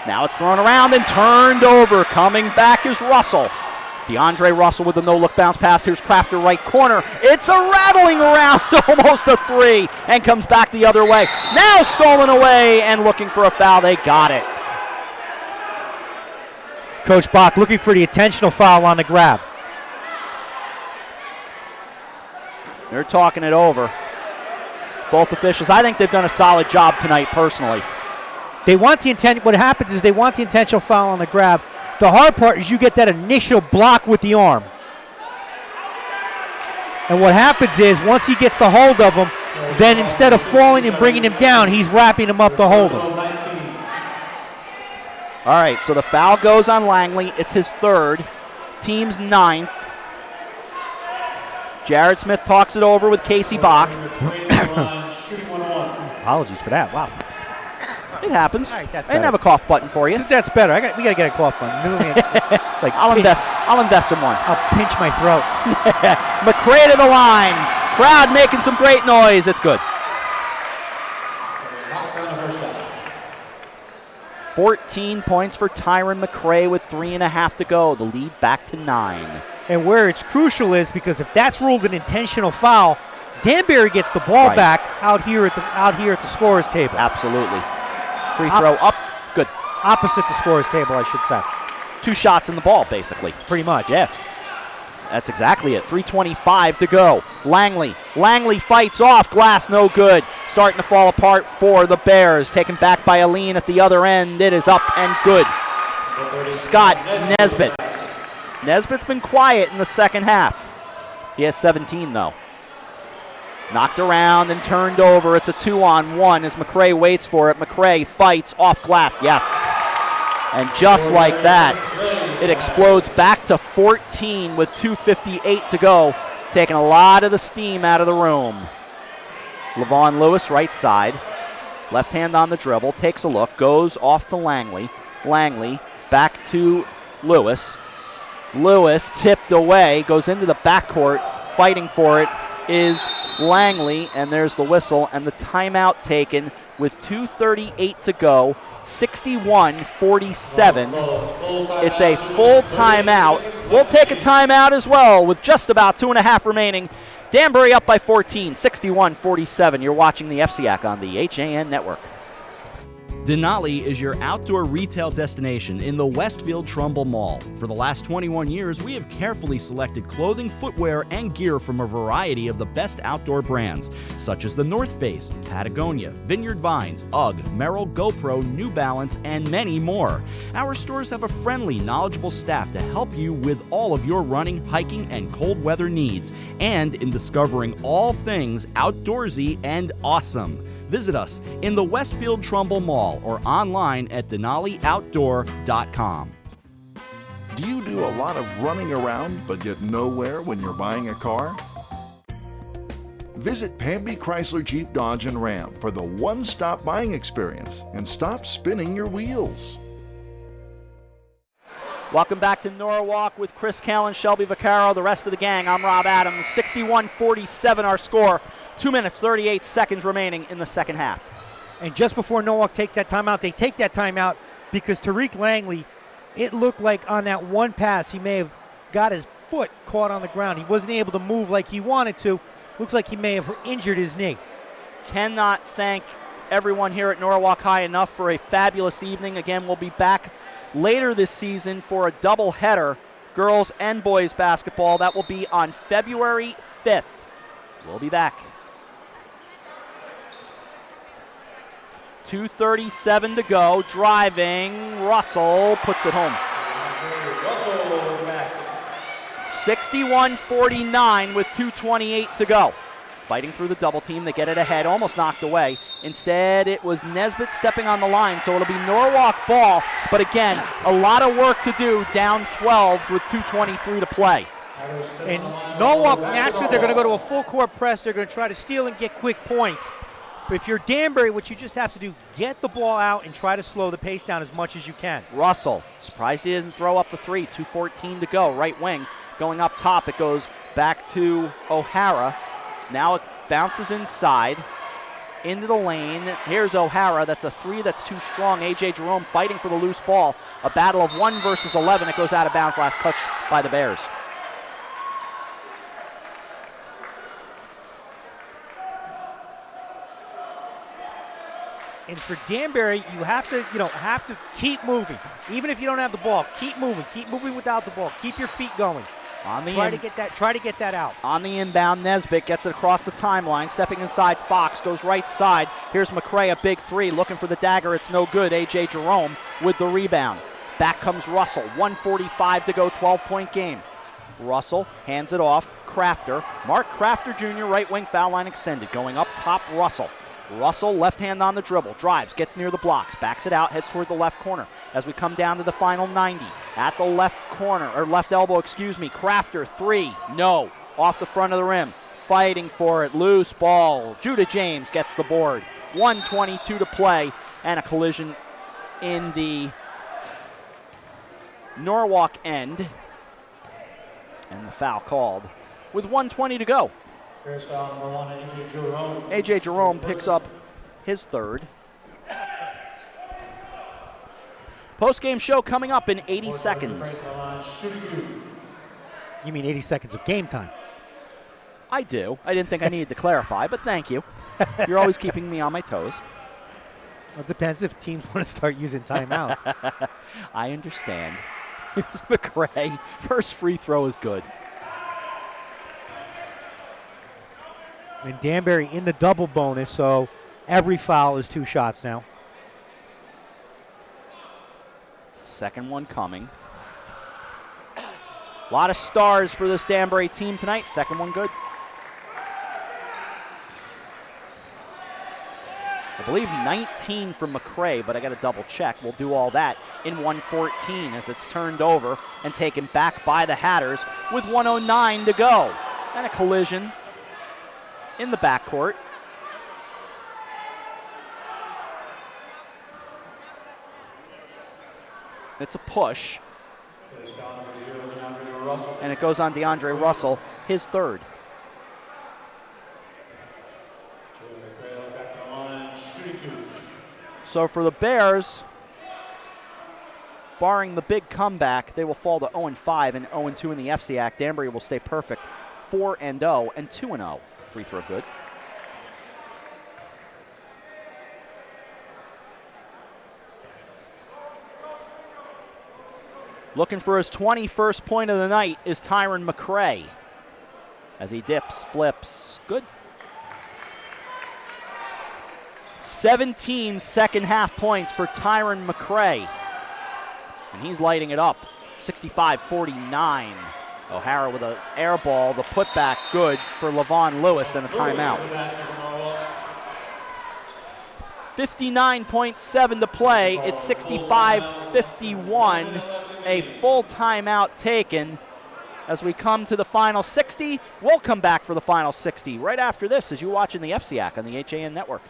S3: Now it's thrown around and turned over. Coming back is Russell. DeAndre Russell with the no-look bounce pass. Here's Crafter right corner. It's a rattling around, almost a 3, and comes back the other way. Now stolen away and looking for a foul. They got it.
S4: Coach Bach looking for the intentional foul on the grab.
S3: They're talking it over. Both officials. I think they've done a solid job tonight personally.
S4: They want the intent. What happens is they want the intentional foul on the grab. The hard part is you get that initial block with the arm. And what happens is once he gets the hold of him, then instead of falling and bringing him down, he's wrapping him up to hold him.
S3: All right, so the foul goes on Langley. It's his 3rd, team's 9th. Jared Smith talks it over with Casey Bach.
S4: Apologies for that. Wow.
S3: It happens.
S4: All right, that's
S3: I didn't
S4: better.
S3: have a cough button for you.
S4: That's better. We got to get a cough button. Like
S3: I'll invest in one.
S4: I'll pinch my throat.
S3: McCray to the line. Crowd making some great noise. It's good. 14 points for Tyron McCray with 3.5 to go. The lead back to 9.
S4: And where it's crucial is because if that's ruled an intentional foul, Danbury gets the ball back out here at the scorer's table.
S3: Absolutely. Free throw up. Good.
S4: Opposite the scorer's table, I should say.
S3: 2 shots in the ball, basically.
S4: Pretty much.
S3: Yeah. That's exactly it. 3:25 to go. Langley fights off. Glass no good. Starting to fall apart for the Bears. Taken back by Aline at the other end. It is up and good. Scott Nesbitt. Nesbitt's been quiet in the second half. He has 17, though. Knocked around and turned over. It's a 2-on-1 as McCray waits for it. McCray fights off glass. Yes. And just like that, it explodes back to 14 with 2:58 to go, taking a lot of the steam out of the room. Levon Lewis, right side. Left hand on the dribble, takes a look, goes off to Langley. Langley back to Lewis. Lewis tipped away, goes into the backcourt. Fighting for it is Langley, and there's the whistle and the timeout taken with 2:38 to go. 61-47. It's a full timeout. We'll take a timeout as well with just about 2.5 remaining. Danbury up by 14, 61-47. You're watching the FCIAC on the HAN Network.
S2: Denali is your outdoor retail destination in the Westfield Trumbull Mall. For the last 21 years, we have carefully selected clothing, footwear, and gear from a variety of the best outdoor brands, such as the North Face, Patagonia, Vineyard Vines, UGG, Merrell, GoPro, New Balance, and many more. Our stores have a friendly, knowledgeable staff to help you with all of your running, hiking, and cold weather needs, and in discovering all things outdoorsy and awesome. Visit us in the Westfield Trumbull Mall or online at DenaliOutdoor.com.
S21: Do you do a lot of running around but get nowhere when you're buying a car? Visit Pamby Chrysler Jeep Dodge and Ram for the one-stop buying experience and stop spinning your wheels.
S3: Welcome back to Norwalk with Chris Callen, Shelby Vaccaro, the rest of the gang. I'm Rob Adams. 61-47 our score. 2 minutes, 38 seconds remaining in the second half.
S4: And just before Norwalk takes that timeout, they take that timeout because Tariq Langley, it looked like on that one pass he may have got his foot caught on the ground. He wasn't able to move like he wanted to. Looks like he may have injured his knee.
S3: Cannot thank everyone here at Norwalk High enough for a fabulous evening. Again, we'll be back later this season for a doubleheader, girls and boys basketball. That will be on February 5th. We'll be back. 2:37 to go. Driving. Russell puts it home. 61-49 with 2:28 to go. Fighting through the double team. They get it ahead. Almost knocked away. Instead, it was Nesbitt stepping on the line. So it'll be Norwalk ball. But again, a lot of work to do. Down 12 with 2:23 to play.
S4: And Norwalk, naturally, they're going to go to a full court press. They're going to try to steal and get quick points. But if you're Danbury, what you just have to do, get the ball out and try to slow the pace down as much as you can.
S3: Russell, surprised he doesn't throw up the three. 2:14 to go. Right wing going up top. It goes back to O'Hara. Now it bounces inside into the lane. Here's O'Hara. That's a three that's too strong. A.J. Jerome fighting for the loose ball. A battle of 1 versus 11. It goes out of bounds. Last touched by the Bears.
S4: And for Danbury, you have to keep moving. Even if you don't have the ball, keep moving. Keep moving without the ball. Keep your feet going. Try to get that out.
S3: On the inbound, Nesbitt gets it across the timeline. Stepping inside, Fox goes right side. Here's McCray, a big three, looking for the dagger. It's no good. A.J. Jerome with the rebound. Back comes Russell. 1:45 to go, 12-point game. Russell hands it off. Crafter. Mark Crafter Jr., right wing, foul line extended. Going up top, Russell. Russell, left hand on the dribble, drives, gets near the blocks, backs it out, heads toward the left corner. As we come down to the final 90, at the left corner, or left elbow, Crafter, three, no, off the front of the rim, fighting for it, loose ball. Judah James gets the board. 1:22 to play, and a collision in the Norwalk end. And the foul called with 1:20 to go.
S11: Bears foul number 1, A.J. Jerome.
S3: A.J. Jerome picks up his third. Post-game show coming up in 80 seconds.
S4: You mean 80 seconds of game time?
S3: I do. I didn't think I needed to clarify, but thank you. You're always keeping me on my toes.
S4: Well, it depends if teams want to start using timeouts.
S3: I understand. Here's McRae. First free throw is good.
S4: And Danbury in the double bonus, so every foul is 2 shots now.
S3: Second one coming. A lot of stars for this Danbury team tonight. Second one good. I believe 19 from McRae, but I got to double check. We'll do all that in 1:14 as it's turned over and taken back by the Hatters with 1:09 to go. And a collision in the backcourt. It's a push. And it goes on DeAndre Russell, his third. So for the Bears, barring the big comeback, they will fall to 0-5 and 0-2 in the FCIAC. Danbury will stay perfect, 4-0 and 2-0. Free throw good. Looking for his 21st point of the night is Tyron McRae. As he dips, flips, good. 17 second half points for Tyron McRae. And he's lighting it up, 65-49. O'Hara with an air ball, the putback good for Levon Lewis and a timeout. 59.7 to play, it's 65-51. A full timeout taken as we come to the final 60. We'll come back for the final 60 right after this as you're watching the FCIAC on the HAN Network.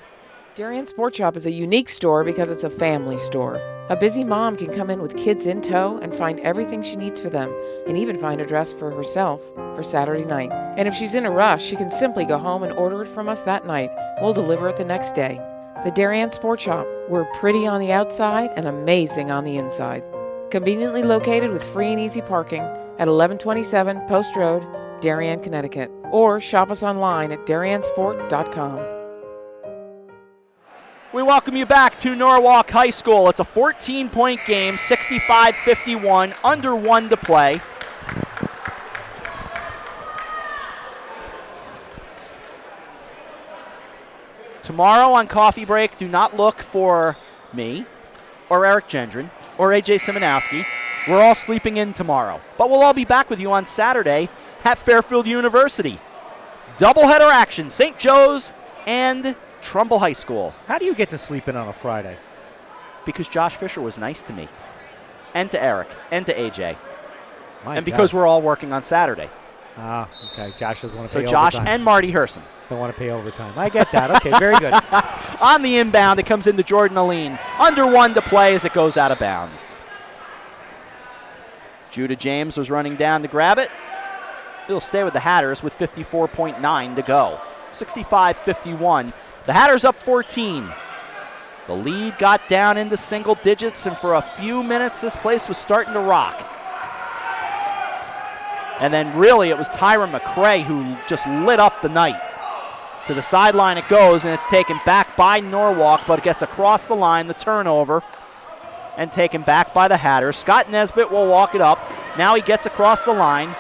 S18: Darien Sport Shop is a unique store because it's a family store. A busy mom can come in with kids in tow and find everything she needs for them, and even find a dress for herself for Saturday night. And if she's in a rush, she can simply go home and order it from us that night. We'll deliver it the next day. The Darien Sport Shop. We're pretty on the outside and amazing on the inside. Conveniently located with free and easy parking at 1127 Post Road, Darien, Connecticut. Or shop us online at dariensport.com.
S3: We welcome you back to Norwalk High School. It's a 14-point game, 65-51, under 1 to play. Tomorrow on Coffee Break, do not look for me or Eric Gendron or A.J. Simonowski. We're all sleeping in tomorrow. But we'll all be back with you on Saturday at Fairfield University. Doubleheader action, St. Joe's and Trumbull High School.
S4: How do you get to sleep in on a Friday?
S3: Because Josh Fisher was nice to me, and to Eric, and to AJ.
S4: My
S3: and because
S4: God.
S3: we're all working on Saturday.
S4: Ah, okay. Josh doesn't want to pay
S3: So Josh
S4: overtime.
S3: and Marty Herson.
S4: Don't want to pay overtime. I get that. Okay, very good.
S3: On the inbound, it comes into Jordan Aline. Under 1 to play as it goes out of bounds. Judah James was running down to grab it. He'll stay with the Hatters with 54.9 to go. 65-51. The Hatters up 14. The lead got down into single digits, and for a few minutes, this place was starting to rock. And then really it was Tyron McRae who just lit up the night. To the sideline it goes, and it's taken back by Norwalk, but it gets across the line, the turnover, and taken back by the Hatters. Scott Nesbitt will walk it up. Now he gets across the line,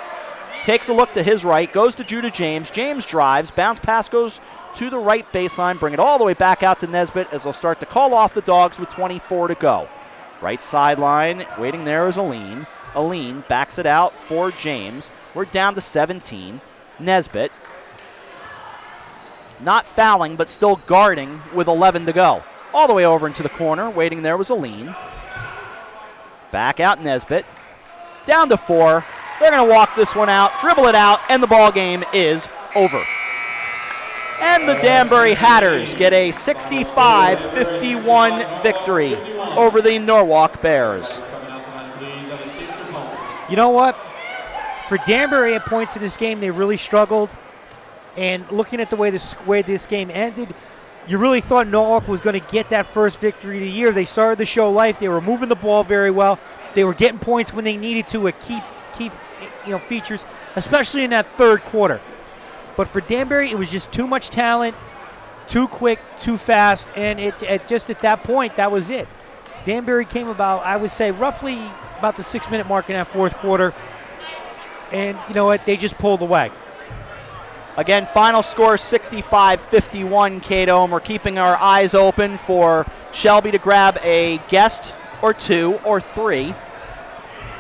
S3: takes a look to his right, goes to Judah James. James drives, bounce pass goes to the right baseline, bring it all the way back out to Nesbitt as they'll start to call off the Dogs with 24 to go. Right sideline, waiting there is Aline. Aline backs it out for James. We're down to 17. Nesbitt not fouling, but still guarding with 11 to go. All the way over into the corner, waiting there was Aline. Back out Nesbitt. Down to 4. They're going to walk this one out, dribble it out, and the ball game is over. And the Danbury Hatters get a 65-51 victory over the Norwalk Bears.
S4: You know what? For Danbury at points in this game, they really struggled. And looking at the way this game ended, you really thought Norwalk was going to get that first victory of the year. They started to show life. They were moving the ball very well. They were getting points when they needed to at key features, especially in that third quarter. But for Danbury, it was just too much talent, too quick, too fast, and just at that point, that was it. Danbury came about, I would say, roughly about the 6-minute mark in that fourth quarter, and you know what? They just pulled away.
S3: Again, final score 65-51, Cato, and we're keeping our eyes open for Shelby to grab a guest or two or three.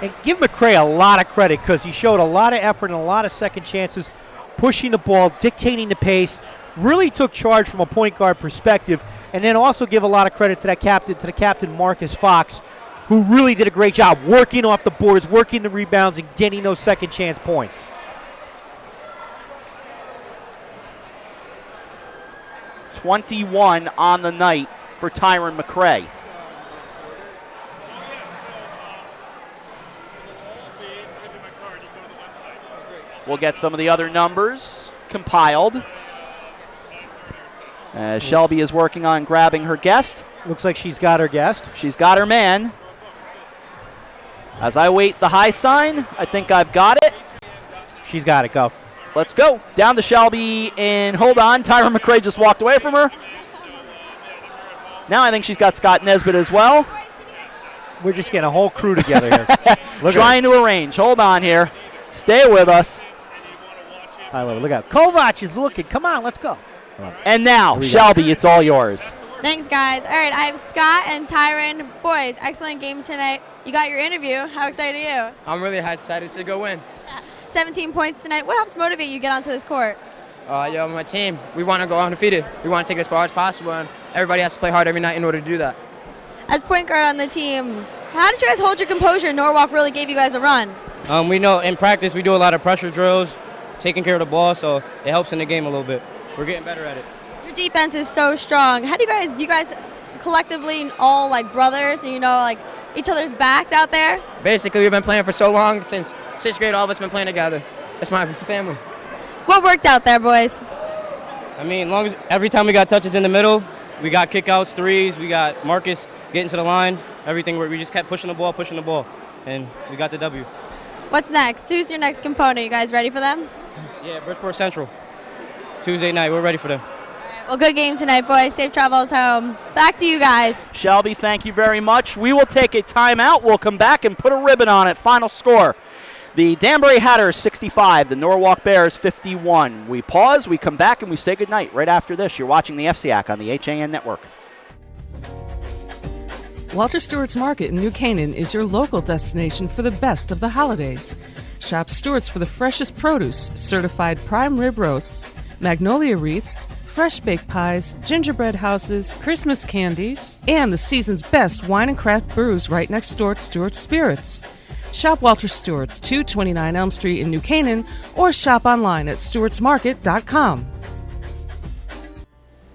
S4: And give McCray a lot of credit because he showed a lot of effort and a lot of second chances, pushing the ball, dictating the pace, really took charge from a point guard perspective, and then also give a lot of credit to the captain Marcus Fox, who really did a great job working off the boards, working the rebounds, and getting those second chance points.
S3: 21 on the night for Tyron McCray. We'll get some of the other numbers compiled. Shelby is working on grabbing her guest.
S4: Looks like she's got her guest.
S3: She's got her man. As I wait the high sign, I think I've got it.
S4: She's got it. Go.
S3: Let's go. Down to Shelby, and hold on. Tyron McCray just walked away from her. Now I think she's got Scott Nesbitt as well.
S4: We're just getting a whole crew together here.
S3: Trying to arrange. Hold on here. Stay with us.
S4: I love it. Look out. Kovac is looking. Come on, let's go.
S3: And now, Shelby, it's all yours.
S10: Thanks, guys. All right, I have Scott and Tyron. Boys, excellent game tonight. You got your interview. How excited are you?
S1: I'm really excited to go win.
S10: 17 points tonight. What helps motivate you to get onto this court?
S1: My team, we want to go undefeated. We want to take it as far as possible, and everybody has to play hard every night in order to do that.
S10: As point guard on the team, how did you guys hold your composure? Norwalk really gave you guys a run.
S22: We know in practice we do a lot of pressure drills, taking care of the ball, so it helps in the game a little bit. We're getting better at it.
S10: Your defense is so strong. How do you guys collectively all like brothers and like each other's backs out there?
S1: Basically, we've been playing for so long, since 6th grade, all of us been playing together. It's my family.
S10: What worked out there, boys?
S22: I mean, long as every time we got touches in the middle, we got kickouts, threes, we got Marcus getting to the line, everything where we just kept pushing the ball, and we got the W.
S10: What's next? Who's your next component? You guys ready for them?
S22: Yeah, Bridgeport Central. Tuesday night, we're ready for them.
S10: Well, good game tonight, boys. Safe travels home. Back to you guys.
S3: Shelby, thank you very much. We will take a timeout. We'll come back and put a ribbon on it. Final score. The Danbury Hatters 65, the Norwalk Bears 51. We pause, we come back, and we say goodnight right after this. You're watching the FCIAC on the HAN Network.
S7: Walter Stewart's Market in New Canaan is your local destination for the best of the holidays. Shop Stewart's for the freshest produce, certified prime rib roasts, magnolia wreaths, fresh baked pies, gingerbread houses, Christmas candies, and the season's best wine and craft brews right next door at Stewart's Spirits. Shop Walter Stewart's, 229 Elm Street in New Canaan, or shop online at stewartsmarket.com.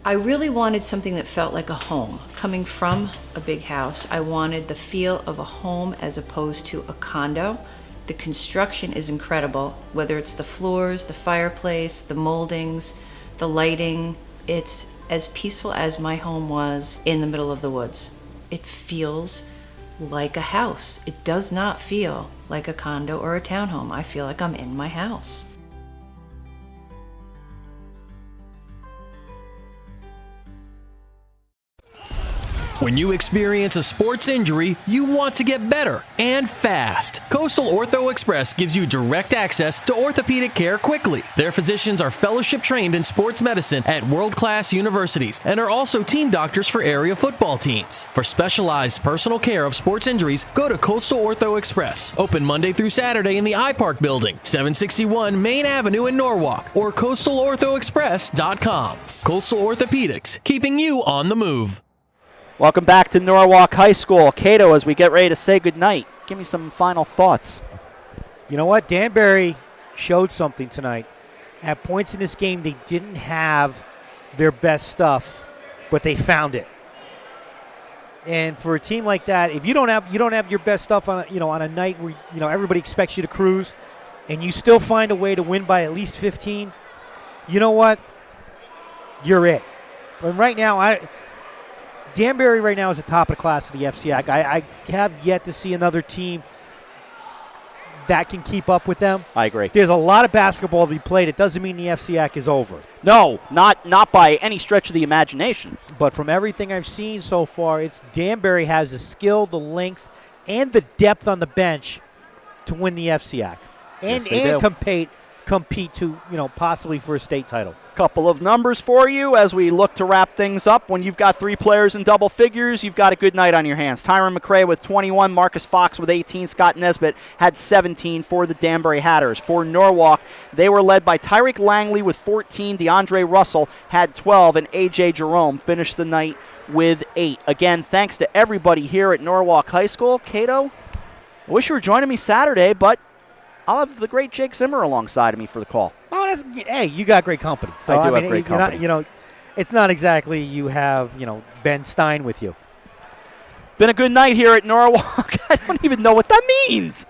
S5: I really wanted something that felt like a home. Coming from a big house, I wanted the feel of a home as opposed to a condo. The construction is incredible, whether it's the floors, the fireplace, the moldings, the lighting. It's as peaceful as my home was in the middle of the woods. It feels like a house. It does not feel like a condo or a townhome. I feel like I'm in my house.
S12: When you experience a sports injury, you want to get better and fast. Coastal Ortho Express gives you direct access to orthopedic care quickly. Their physicians are fellowship trained in sports medicine at world-class universities and are also team doctors for area football teams. For specialized personal care of sports injuries, go to Coastal Ortho Express. Open Monday through Saturday in the iPark building, 761 Main Avenue in Norwalk, or coastalorthoexpress.com. Coastal Orthopedics, keeping you on the move.
S3: Welcome back to Norwalk High School. Cato, as we get ready to say goodnight, give me some final thoughts.
S4: You know what? Danbury showed something tonight. At points in this game, they didn't have their best stuff, but they found it. And for a team like that, if you don't have your best stuff on a night where everybody expects you to cruise, and you still find a way to win by at least 15, you know what? You're it. But right now, Danbury right now is the top of the class of the FCIAC. I have yet to see another team that can keep up with them.
S3: I agree.
S4: There's a lot of basketball to be played. It doesn't mean the FCIAC is over.
S3: No, not by any stretch of the imagination.
S4: But from everything I've seen so far, it's Danbury has the skill, the length, and the depth on the bench to win the FCIAC. And compete to possibly for a state title.
S3: Couple of numbers for you as we look to wrap things up. When you've got 3 players in double figures, you've got a good night on your hands. Tyron McCray with 21, Marcus Fox with 18, Scott Nesbitt had 17 for the Danbury Hatters. For Norwalk, they were led by Tyreek Langley with 14, DeAndre Russell had 12, and A.J. Jerome finished the night with 8. Again, thanks to everybody here at Norwalk High School. Cato, I wish you were joining me Saturday, but I'll have the great Jake Zimmer alongside of me for the call.
S4: Oh, hey, you got great company. So
S3: I do have great company.
S4: It's not exactly you have, Ben Stein with you.
S3: Been a good night here at Norwalk. I don't even know what that means.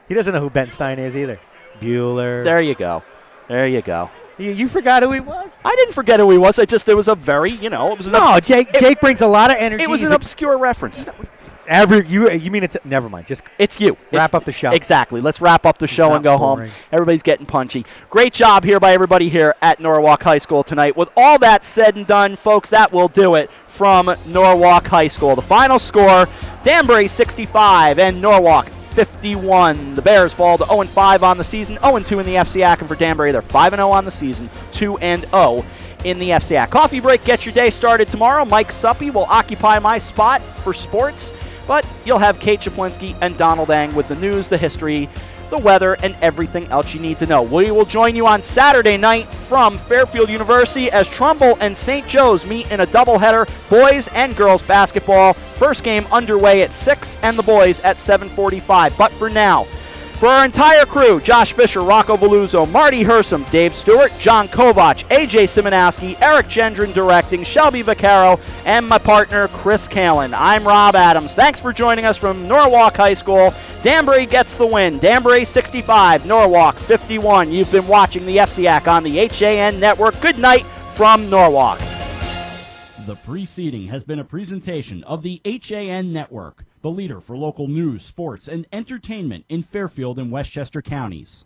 S4: He doesn't know who Ben Stein is either. Bueller.
S3: There you go.
S4: You forgot who he was?
S3: I didn't forget who he was. It was a very, it was
S4: Jake brings a lot of energy.
S3: It was an obscure reference.
S4: You mean it's never mind. Just
S3: it's you.
S4: Wrap up the show.
S3: Exactly. Let's wrap up the show and go home. Everybody's getting punchy. Great job here by everybody here at Norwalk High School tonight. With all that said and done, folks, that will do it from Norwalk High School. The final score: Danbury 65 and Norwalk 51. The Bears fall to 0-5 on the season, 0-2 in the FCIAC, and for Danbury, they're 5-0 on the season, 2-0 in the FCIAC. Coffee break, get your day started tomorrow. Mike Suppy will occupy my spot for sports, but you'll have Kate Czaplinski and Donald Ang with the news, the history, the weather, and everything else you need to know. We will join you on Saturday night from Fairfield University as Trumbull and St. Joe's meet in a doubleheader, boys and girls basketball. First game underway at 6 and the boys at 7:45. But for now, for our entire crew, Josh Fisher, Rocco Veluzzo, Marty Hersom, Dave Stewart, John Kovach, AJ Simonowski, Eric Gendron directing, Shelby Vaccaro, and my partner, Chris Kalin. I'm Rob Adams. Thanks for joining us from Norwalk High School. Danbury gets the win. Danbury 65, Norwalk 51. You've been watching the FCIAC on the HAN Network. Good night from Norwalk.
S2: The preceding has been a presentation of the HAN Network, the leader for local news, sports, and entertainment in Fairfield and Westchester counties.